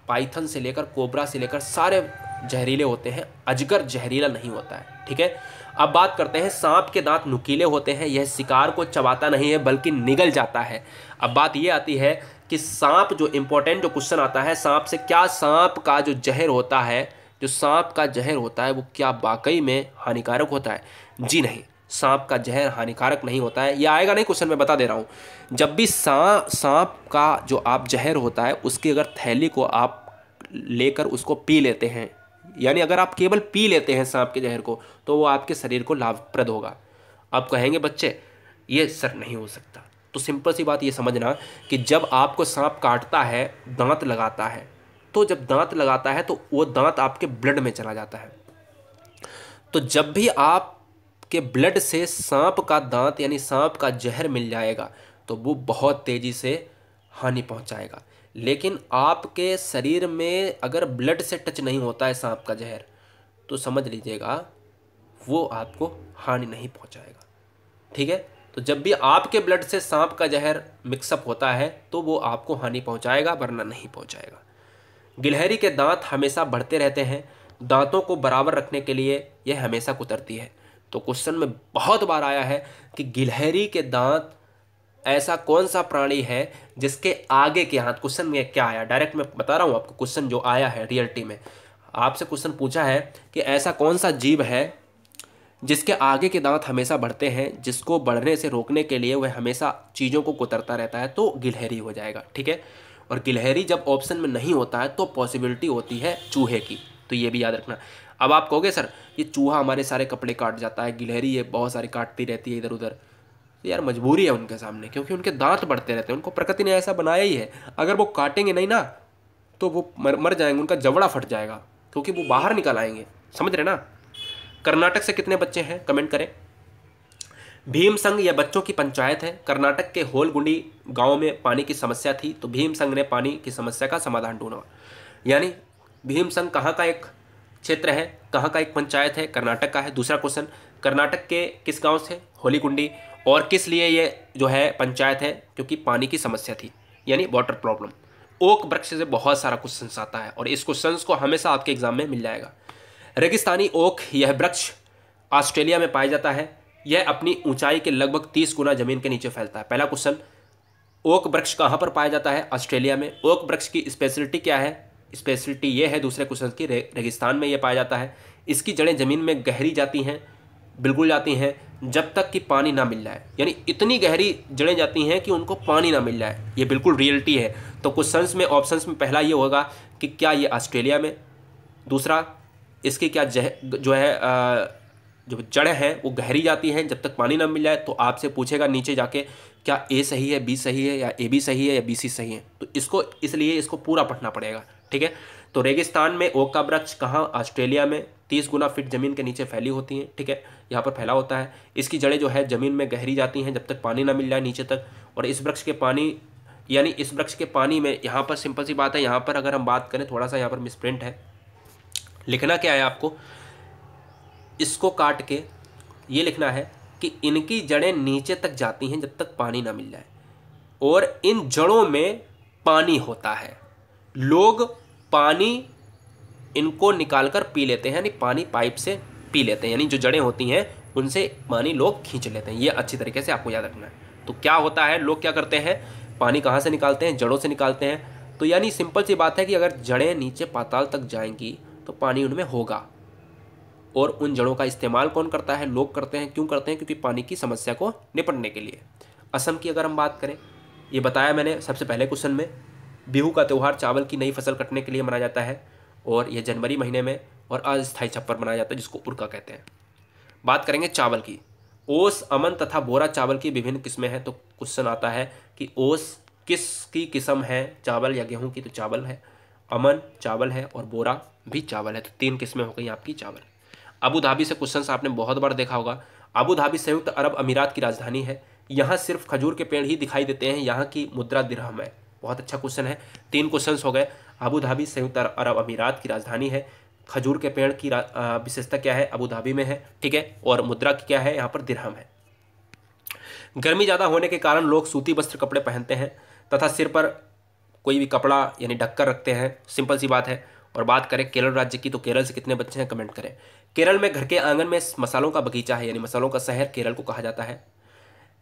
पाइथन से लेकर कोबरा से लेकर सारे जहरीले होते हैं, अजगर जहरीला नहीं होता है, ठीक है। अब बात करते हैं, सांप के दांत नुकीले होते हैं, यह शिकार को चबाता नहीं है बल्कि निगल जाता है। अब बात यह आती है कि सांप, जो इंपॉर्टेंट जो क्वेश्चन आता है सांप से, क्या सांप का जो जहर होता है, जो सांप का जहर होता है वो क्या वाकई में हानिकारक होता है? जी नहीं, सांप का जहर हानिकारक नहीं होता है। ये आएगा नहीं क्वेश्चन, में बता दे रहा हूँ। जब भी सांप का जो आप जहर होता है, उसकी अगर थैली को आप लेकर उसको पी लेते हैं, यानी अगर आप केवल पी लेते हैं सांप के जहर को, तो वो आपके शरीर को लाभप्रद होगा। आप कहेंगे बच्चे ये सर नहीं हो सकता, तो सिंपल सी बात ये समझना कि जब आपको सांप काटता है, दांत लगाता है, तो जब दांत लगाता है तो वो दांत आपके ब्लड में चला जाता है। तो जब भी आपके ब्लड से सांप का दांत यानी सांप का जहर मिल जाएगा, तो वो बहुत तेज़ी से हानि पहुंचाएगा। लेकिन आपके शरीर में अगर ब्लड से टच नहीं होता है सांप का जहर, तो समझ लीजिएगा वो आपको हानि नहीं पहुंचाएगा, ठीक है। तो जब भी आपके ब्लड से सांप का जहर मिक्सअप होता है, तो वो आपको हानि पहुंचाएगा, वरना नहीं पहुंचाएगा। गिलहरी के दांत हमेशा बढ़ते रहते हैं, दांतों को बराबर रखने के लिए यह हमेशा कुतरती है। तो क्वेश्चन में बहुत बार आया है कि गिलहरी के दांत, ऐसा कौन सा प्राणी है जिसके आगे के हाथ, क्वेश्चन में क्या आया, डायरेक्ट मैं बता रहा हूँ आपको, क्वेश्चन जो आया है रियलिटी में आपसे क्वेश्चन पूछा है कि ऐसा कौन सा जीव है जिसके आगे के दांत हमेशा बढ़ते हैं, जिसको बढ़ने से रोकने के लिए वह हमेशा चीज़ों को कुतरता रहता है, तो गिलहरी हो जाएगा, ठीक है। और गिलहरी जब ऑप्शन में नहीं होता है तो पॉसिबिलिटी होती है चूहे की, तो ये भी याद रखना। अब आप कहोगे सर ये चूहा हमारे सारे कपड़े काट जाता है, गिलहरी ये बहुत सारी काटती रहती है इधर उधर, तो यार मजबूरी है उनके सामने, क्योंकि उनके दांत बढ़ते रहते हैं, उनको प्रकृति ने ऐसा बनाया ही है। अगर वो काटेंगे नहीं ना तो वो मर जाएंगे, उनका जबड़ा फट जाएगा, क्योंकि वो बाहर निकल आएंगे, समझ रहे ना। कर्नाटक से कितने बच्चे हैं कमेंट करें। भीम संघ यह बच्चों की पंचायत है। कर्नाटक के होलगुंडी गांव में पानी की समस्या थी, तो भीम संघ ने पानी की समस्या का समाधान ढूंढा। यानी भीम संघ कहाँ का एक क्षेत्र है, कहाँ का एक पंचायत है? कर्नाटक का है। दूसरा क्वेश्चन, कर्नाटक के किस गांव से? होलीकुंडी। और किस लिए ये जो है पंचायत है? क्योंकि पानी की समस्या थी, यानी वाटर प्रॉब्लम। ओक वृक्ष से बहुत सारा क्वेश्चन आता है और इस क्वेश्चन को हमेशा आपके एग्जाम में मिल जाएगा। रेगिस्तानी ओक, यह वृक्ष ऑस्ट्रेलिया में पाया जाता है। यह अपनी ऊंचाई के लगभग 30 गुना जमीन के नीचे फैलता है। पहला क्वेश्चन, ओक वृक्ष कहाँ पर पाया जाता है? ऑस्ट्रेलिया में। ओक वृक्ष की स्पेशलिटी क्या है? स्पेशलिटी ये है दूसरे क्वेश्चन की, रेगिस्तान में ये पाया जाता है। इसकी जड़ें ज़मीन में गहरी जाती हैं, बिल्कुल जाती हैं, जब तक कि पानी ना मिल जाए, यानी इतनी गहरी जड़ें जाती हैं कि उनको पानी ना मिल जाए। ये बिल्कुल रियलिटी है। तो क्वेश्चंस में ऑप्शंस में पहला ये होगा कि क्या ये ऑस्ट्रेलिया में, दूसरा इसकी क्या जो है जो जड़ें हैं वो गहरी जाती हैं जब तक पानी ना मिल जाए। तो आपसे पूछेगा नीचे जाके क्या ए सही है, बी सही है, या ए बी सही है, या बी सी सही है। तो इसको इसलिए इसको पूरा पढ़ना पड़ेगा, ठीक है। तो रेगिस्तान में ओक का वृक्ष कहाँ, ऑस्ट्रेलिया में 30 गुना फीट ज़मीन के नीचे फैली होती हैं, ठीक है, यहाँ पर फैला होता है। इसकी जड़ें जो है ज़मीन में गहरी जाती हैं जब तक पानी ना मिल जाए नीचे तक। और इस वृक्ष के पानी, यानी इस वृक्ष के पानी में, यहाँ पर सिंपल सी बात है, यहाँ पर अगर हम बात करें, थोड़ा सा यहाँ पर मिसप्रिंट है, लिखना क्या है आपको, इसको काट के ये लिखना है कि इनकी जड़ें नीचे तक जाती हैं जब तक पानी ना मिल जाए, और इन जड़ों में पानी होता है। लोग पानी इनको निकालकर पी लेते हैं, यानी पानी पाइप से पी लेते हैं, यानी जो जड़ें होती हैं उनसे पानी लोग खींच लेते हैं। ये अच्छी तरीके से आपको याद रखना है। तो क्या होता है, लोग क्या करते हैं, पानी कहाँ से निकालते हैं, जड़ों से निकालते हैं। तो यानी सिंपल सी बात है कि अगर जड़ें नीचे पाताल तक जाएंगी तो पानी उनमें होगा। और उन जड़ों का इस्तेमाल कौन करता है, लोग करते हैं। क्यों करते हैं, क्योंकि पानी की समस्या को निपटने के लिए। असम की अगर हम बात करें, ये बताया मैंने सबसे पहले क्वेश्चन में, बिहू का त्यौहार चावल की नई फसल कटने के लिए मनाया जाता है, और यह जनवरी महीने में, और अस्थायी छप्पर मनाया जाता है जिसको उड़का कहते हैं। बात करेंगे चावल की, ओस, अमन तथा बोरा चावल की विभिन्न किस्में हैं। तो क्वेश्चन आता है कि ओस किसकी किस्म है, चावल या गेहूँ की, तो चावल है, अमन चावल है, और बोरा भी चावल है। तो 3 किस्में हो गई आपकी चावल। अबू धाबी से क्वेश्चन आपने बहुत बार देखा होगा। अबू धाबी संयुक्त अरब अमीरात की राजधानी है। यहाँ सिर्फ खजूर के पेड़ ही दिखाई देते हैं। यहाँ की मुद्रा दिरहम है। बहुत अच्छा क्वेश्चन है। 3 क्वेश्चन हो गए। अबू धाबी संयुक्त अरब अमीरात की राजधानी है, खजूर के पेड़ की विशेषता क्या है, अबू धाबी में है, ठीक है, और मुद्रा की क्या है, यहाँ पर दिरहम है। गर्मी ज़्यादा होने के कारण लोग सूती वस्त्र कपड़े पहनते हैं तथा सिर पर कोई भी कपड़ा यानी ढककर रखते हैं, सिंपल सी बात है। और बात करें केरल राज्य की, तो केरल से कितने बच्चे हैं कमेंट करें। केरल में घर के आंगन में मसालों का बगीचा है, यानी मसालों का शहर केरल को कहा जाता है।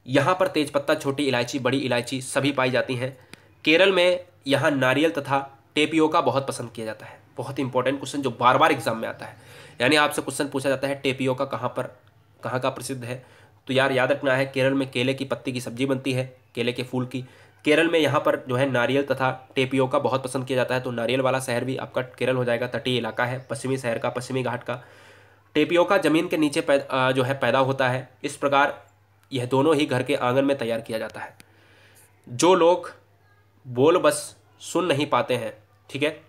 यहाँ पर तेजपत्ता, छोटी इलायची, बड़ी इलायची सभी पाई जाती हैं। केरल में यहाँ नारियल तथा टेपियोका बहुत पसंद किया जाता है। बहुत इंपॉर्टेंट क्वेश्चन जो बार बार एग्जाम में आता है, यानी आपसे क्वेश्चन पूछा जाता है टेपियोका कहाँ का प्रसिद्ध है। तो यार याद रखना है, केरल में केले की पत्ती की सब्जी बनती है, केले के फूल की। केरल में यहाँ पर जो है नारियल तथा टेपियोका बहुत पसंद किया जाता है। तो नारियल वाला शहर भी आपका केरल हो जाएगा। तटीय इलाका है, पश्चिमी शहर का, पश्चिमी घाट का। टेपियोका ज़मीन के नीचे जो है पैदा होता है। इस प्रकार यह दोनों ही घर के आंगन में तैयार किया जाता है। जो लोग बोल बस सुन नहीं पाते हैं, ठीक है,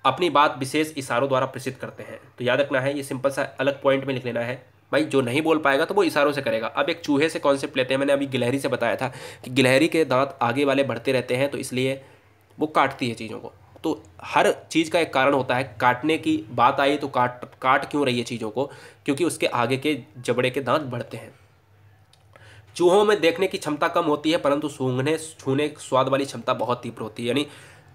अपनी बात विशेष इशारों द्वारा प्रेषित करते हैं। तो याद रखना है, ये सिंपल सा अलग पॉइंट में लिख लेना है भाई। जो नहीं बोल पाएगा तो वो इशारों से करेगा। अब एक चूहे से कॉन्सेप्ट लेते हैं। मैंने अभी गिलहरी से बताया था कि गिलहरी के दांत आगे वाले बढ़ते रहते हैं, तो इसलिए वो काटती है चीज़ों को। तो हर चीज़ का एक कारण होता है। काटने की बात आई तो काट क्यों रही है चीज़ों को, क्योंकि उसके आगे के जबड़े के दांत बढ़ते हैं। चूहों में देखने की क्षमता कम होती है, परंतु सूंघने, छूने, स्वाद वाली क्षमता बहुत तीव्र होती है। यानी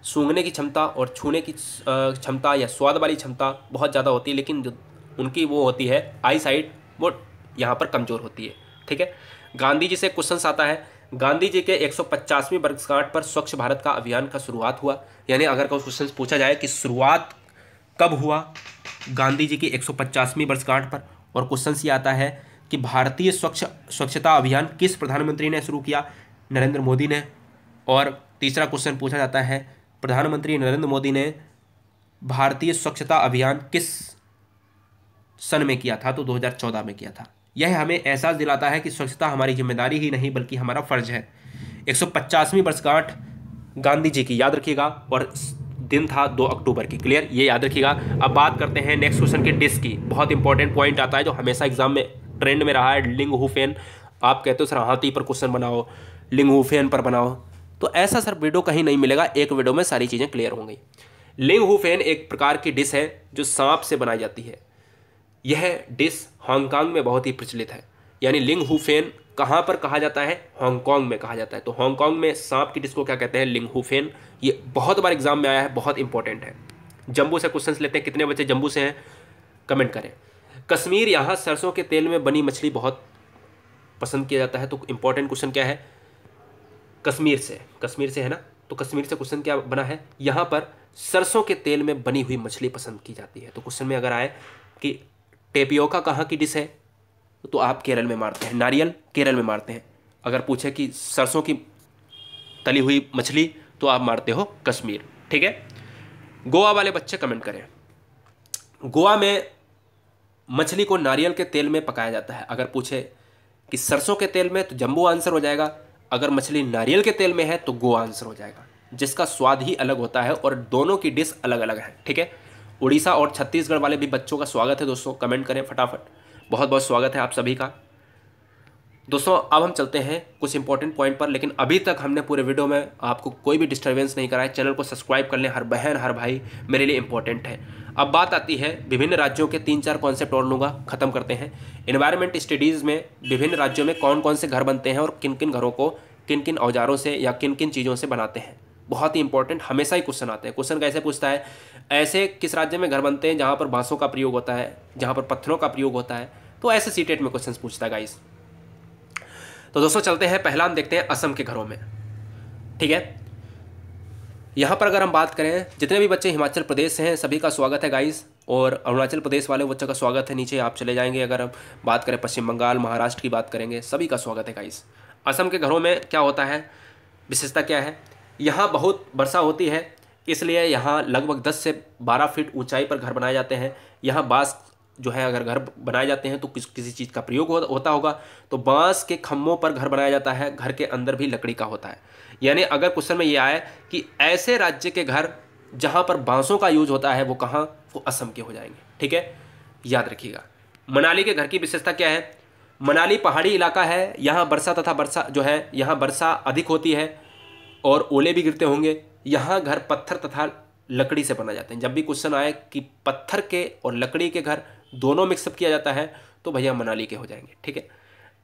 सूंघने की क्षमता और छूने की क्षमता या स्वाद वाली क्षमता बहुत ज़्यादा होती है, लेकिन जो उनकी वो होती है आई साइट, वो यहाँ पर कमज़ोर होती है, ठीक है। गांधी जी से क्वेश्चन आता है, गांधी जी के 150वीं वर्षगांठ पर स्वच्छ भारत का अभियान का शुरुआत हुआ। यानी अगर कोई क्वेश्चन पूछा जाए कि शुरुआत कब हुआ गांधी जी की 150वीं वर्षगांठ पर, और क्वेश्चन ये आता है कि भारतीय स्वच्छता अभियान किस प्रधानमंत्री ने शुरू किया, नरेंद्र मोदी ने। और तीसरा क्वेश्चन पूछा जाता है, प्रधानमंत्री नरेंद्र मोदी ने भारतीय स्वच्छता अभियान किस सन में किया था, तो 2014 में किया था। यह हमें एहसास दिलाता है कि स्वच्छता हमारी जिम्मेदारी ही नहीं बल्कि हमारा फर्ज है। 150वीं वर्षगांठ गांधी जी की, याद रखिएगा, और दिन था 2 अक्टूबर की। क्लियर, ये याद रखिएगा। अब बात करते हैं नेक्स्ट क्वेश्चन की, डिश की। बहुत इंपॉर्टेंट पॉइंट आता है जो हमेशा एग्जाम में ट्रेंड में रहा है, लिंगहुफेन। आप कहते हो सर हाथी पर क्वेश्चन बनाओ, लिंगहुफेन पर बनाओ, तो ऐसा सर वीडियो कहीं नहीं मिलेगा। एक वीडियो में सारी चीज़ें क्लियर होंगी। लिंगहुफेन एक प्रकार की डिश है जो सांप से बनाई जाती है। यह डिश हांगकांग में बहुत ही प्रचलित है। यानी लिंगहुफेन कहाँ पर कहा जाता है, हांगकांग में कहा जाता है। तो हांगकांग में सांप की डिश को क्या कहते हैं, लिंगहुफेन। ये बहुत बार एग्जाम में आया है, बहुत इंपॉर्टेंट है। जम्बू से क्वेश्चंस लेते हैं, कितने बच्चे जम्बू से हैं कमेंट करें। कश्मीर, यहाँ सरसों के तेल में बनी मछली बहुत पसंद किया जाता है। तो इंपॉर्टेंट क्वेश्चन क्या है, कश्मीर से है ना। तो कश्मीर से क्वेश्चन क्या बना है, यहाँ पर सरसों के तेल में बनी हुई मछली पसंद की जाती है। तो क्वेश्चन में अगर आए कि टेपियोका कहाँ की डिश है, तो आप केरल में मारते हैं, नारियल केरल में मारते हैं। अगर पूछे कि सरसों की तली हुई मछली, तो आप मारते हो कश्मीर। ठीक है, गोवा वाले बच्चे कमेंट करें। गोवा में मछली को नारियल के तेल में पकाया जाता है। अगर पूछे कि सरसों के तेल में, तो जम्बू आंसर हो जाएगा। अगर मछली नारियल के तेल में है तो गोवा आंसर हो जाएगा, जिसका स्वाद ही अलग होता है और दोनों की डिश अलग अलग है। ठीक है, उड़ीसा और छत्तीसगढ़ वाले भी बच्चों का स्वागत है दोस्तों, कमेंट करें फटाफट। बहुत बहुत स्वागत है आप सभी का दोस्तों। अब हम चलते हैं कुछ इंपॉर्टेंट पॉइंट पर, लेकिन अभी तक हमने पूरे वीडियो में आपको कोई भी डिस्टर्बेंस नहीं कराया। चैनल को सब्सक्राइब कर लें, हर बहन हर भाई मेरे लिए इंपॉर्टेंट है। अब बात आती है विभिन्न राज्यों के 3-4 कॉन्सेप्ट और लूँगा, खत्म करते हैं। एनवायरनमेंट स्टडीज़ में विभिन्न राज्यों में कौन कौन से घर बनते हैं और किन किन घरों को किन किन औजारों से या किन किन चीज़ों से बनाते हैं, बहुत ही इंपॉर्टेंट, हमेशा ही क्वेश्चन आते हैं। क्वेश्चन कैसे पूछता है, ऐसे किस राज्य में घर बनते हैं जहाँ पर बांसों का प्रयोग होता है, जहाँ पर पत्थरों का प्रयोग होता है, तो ऐसे सीटेट में क्वेश्चन पूछता है गाइस। तो दोस्तों चलते हैं, पहला हम देखते हैं असम के घरों में। ठीक है, यहाँ पर अगर हम बात करें, जितने भी बच्चे हिमाचल प्रदेश से हैं सभी का स्वागत है गाइस, और अरुणाचल प्रदेश वाले बच्चों का स्वागत है, नीचे आप चले जाएंगे। अगर हम बात करें पश्चिम बंगाल महाराष्ट्र की बात करेंगे, सभी का स्वागत है गाइस। असम के घरों में क्या होता है, विशेषता क्या है, यहाँ बहुत वर्षा होती है, इसलिए यहाँ लगभग 10 से 12 फीट ऊंचाई पर घर बनाए जाते हैं। यहाँ बांस जो है, अगर घर बनाए जाते हैं तो किसी चीज़ का प्रयोग होता होगा, तो बांस के खम्भों पर घर बनाया जाता है। घर के अंदर भी लकड़ी का होता है। यानी अगर क्वेश्चन में ये आए कि ऐसे राज्य के घर जहाँ पर बांसों का यूज होता है वो कहाँ, वो असम के हो जाएंगे। ठीक है, याद रखिएगा। मनाली के घर की विशेषता क्या है, मनाली पहाड़ी इलाका है, यहाँ वर्षा जो है यहाँ वर्षा अधिक होती है और ओले भी गिरते होंगे। यहाँ घर पत्थर तथा लकड़ी से बना जाते हैं। जब भी क्वेश्चन आए कि पत्थर के और लकड़ी के घर दोनों मिक्सअप किया जाता है, तो भैया मनाली के हो जाएंगे। ठीक है,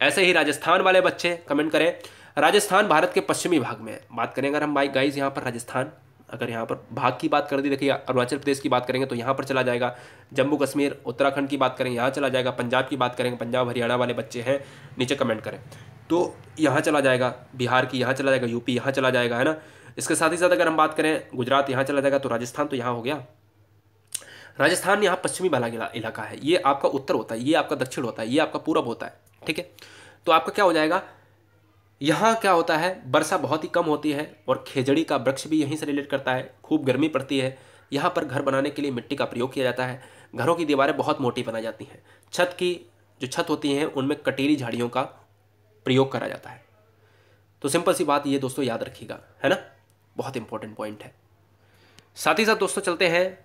ऐसे ही राजस्थान वाले बच्चे कमेंट करें। राजस्थान भारत के पश्चिमी भाग में है। बात करें अगर हम भाई गाइस यहाँ पर राजस्थान, अगर यहाँ पर भाग की बात कर दी, देखिए अरुणाचल प्रदेश की बात करेंगे तो यहाँ पर चला जाएगा। जम्मू कश्मीर उत्तराखंड की बात करेंगे यहाँ चला जाएगा। पंजाब की बात करेंगे, पंजाब हरियाणा वाले बच्चे हैं नीचे कमेंट करें, तो यहाँ चला जाएगा। बिहार की यहाँ चला जाएगा, यूपी यहाँ चला जाएगा, है ना। इसके साथ ही साथ अगर हम बात करें गुजरात यहाँ चला जाएगा, तो राजस्थान तो यहाँ हो गया। राजस्थान यहाँ पश्चिमी वाला इलाका है, ये आपका उत्तर होता है, ये आपका दक्षिण होता है, ये आपका पूरब होता है। ठीक है, तो आपका क्या हो जाएगा, यहाँ क्या होता है, वर्षा बहुत ही कम होती है और खेजड़ी का वृक्ष भी यहीं से रिलेट करता है। खूब गर्मी पड़ती है। यहाँ पर घर बनाने के लिए मिट्टी का प्रयोग किया जाता है। घरों की दीवारें बहुत मोटी बनाई जाती हैं। छत की जो छत होती हैं उनमें कटीली झाड़ियों का प्रयोग करा जाता है। तो सिंपल सी बात ये दोस्तों याद रखिएगा, है ना, बहुत इंपॉर्टेंट पॉइंट है। साथ ही साथ दोस्तों चलते हैं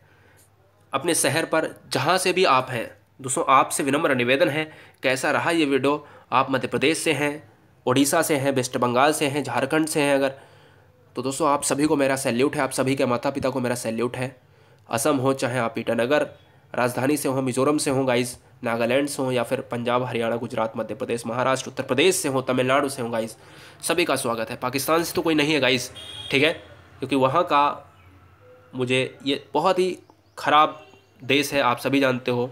अपने शहर पर, जहाँ से भी आप हैं। दोस्तों आपसे विनम्र निवेदन है, कैसा रहा ये वीडियो, आप मध्य प्रदेश से हैं, उड़ीसा से हैं, वेस्ट बंगाल से हैं, झारखंड से हैं अगर, तो दोस्तों आप सभी को मेरा सैल्यूट है। आप सभी के माता पिता को मेरा सैल्यूट है। असम हो, चाहे आप ईटानगर राजधानी से हो, मिजोरम से हो गाइस, नागालैंड से हो, या फिर पंजाब हरियाणा गुजरात मध्य प्रदेश महाराष्ट्र उत्तर प्रदेश से हो, तमिलनाडु से हो गाइस, सभी का स्वागत है। पाकिस्तान से तो कोई नहीं है गाइस, ठीक है, क्योंकि वहाँ का मुझे ये बहुत ही ख़राब देश है, आप सभी जानते हो।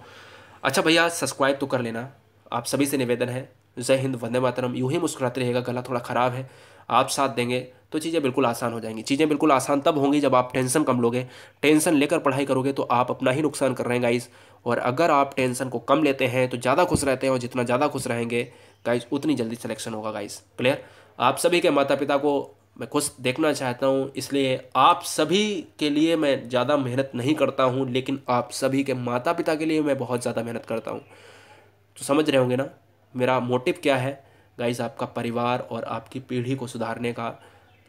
अच्छा भैया सब्सक्राइब तो कर लेना, आप सभी से निवेदन है। जय हिंद, वंदे मातरम। यूँ ही मुस्कुराते रहिएगा, गला थोड़ा ख़राब है, आप साथ देंगे तो चीज़ें बिल्कुल आसान हो जाएंगी। चीज़ें बिल्कुल आसान तब होंगी जब आप टेंशन कम लोगे। टेंशन लेकर पढ़ाई करोगे तो आप अपना ही नुकसान कर रहे हैं गाइस। और अगर आप टेंशन को कम लेते हैं तो ज़्यादा खुश रहते हैं, और जितना ज़्यादा खुश रहेंगे गाइस उतनी जल्दी सिलेक्शन होगा गाइस। क्लियर। आप सभी के माता पिता को मैं खुश देखना चाहता हूँ, इसलिए आप सभी के लिए मैं ज़्यादा मेहनत नहीं करता हूँ, लेकिन आप सभी के माता पिता के लिए मैं बहुत ज़्यादा मेहनत करता हूँ। तो समझ रहे होंगे ना मेरा मोटिव क्या है गाइस, आपका परिवार और आपकी पीढ़ी को सुधारने का,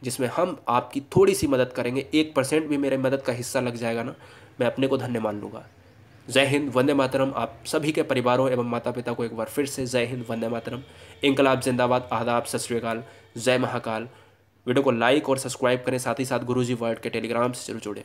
जिसमें हम आपकी थोड़ी सी मदद करेंगे। 1% भी मेरे मदद का हिस्सा लग जाएगा ना, मैं अपने को धन्य मान लूँगा। जय हिंद, वंदे मातरम। आप सभी के परिवारों एवं माता पिता को एक बार फिर से जय हिंद, वंदे मातरम। इंकलाब जिंदाबाद, आदाब, सत श्री अकाल, जय महाकाल। वीडियो को लाइक और सब्सक्राइब करें, साथ ही साथ गुरुजी वर्ल्ड के टेलीग्राम से जरूर जुड़ें।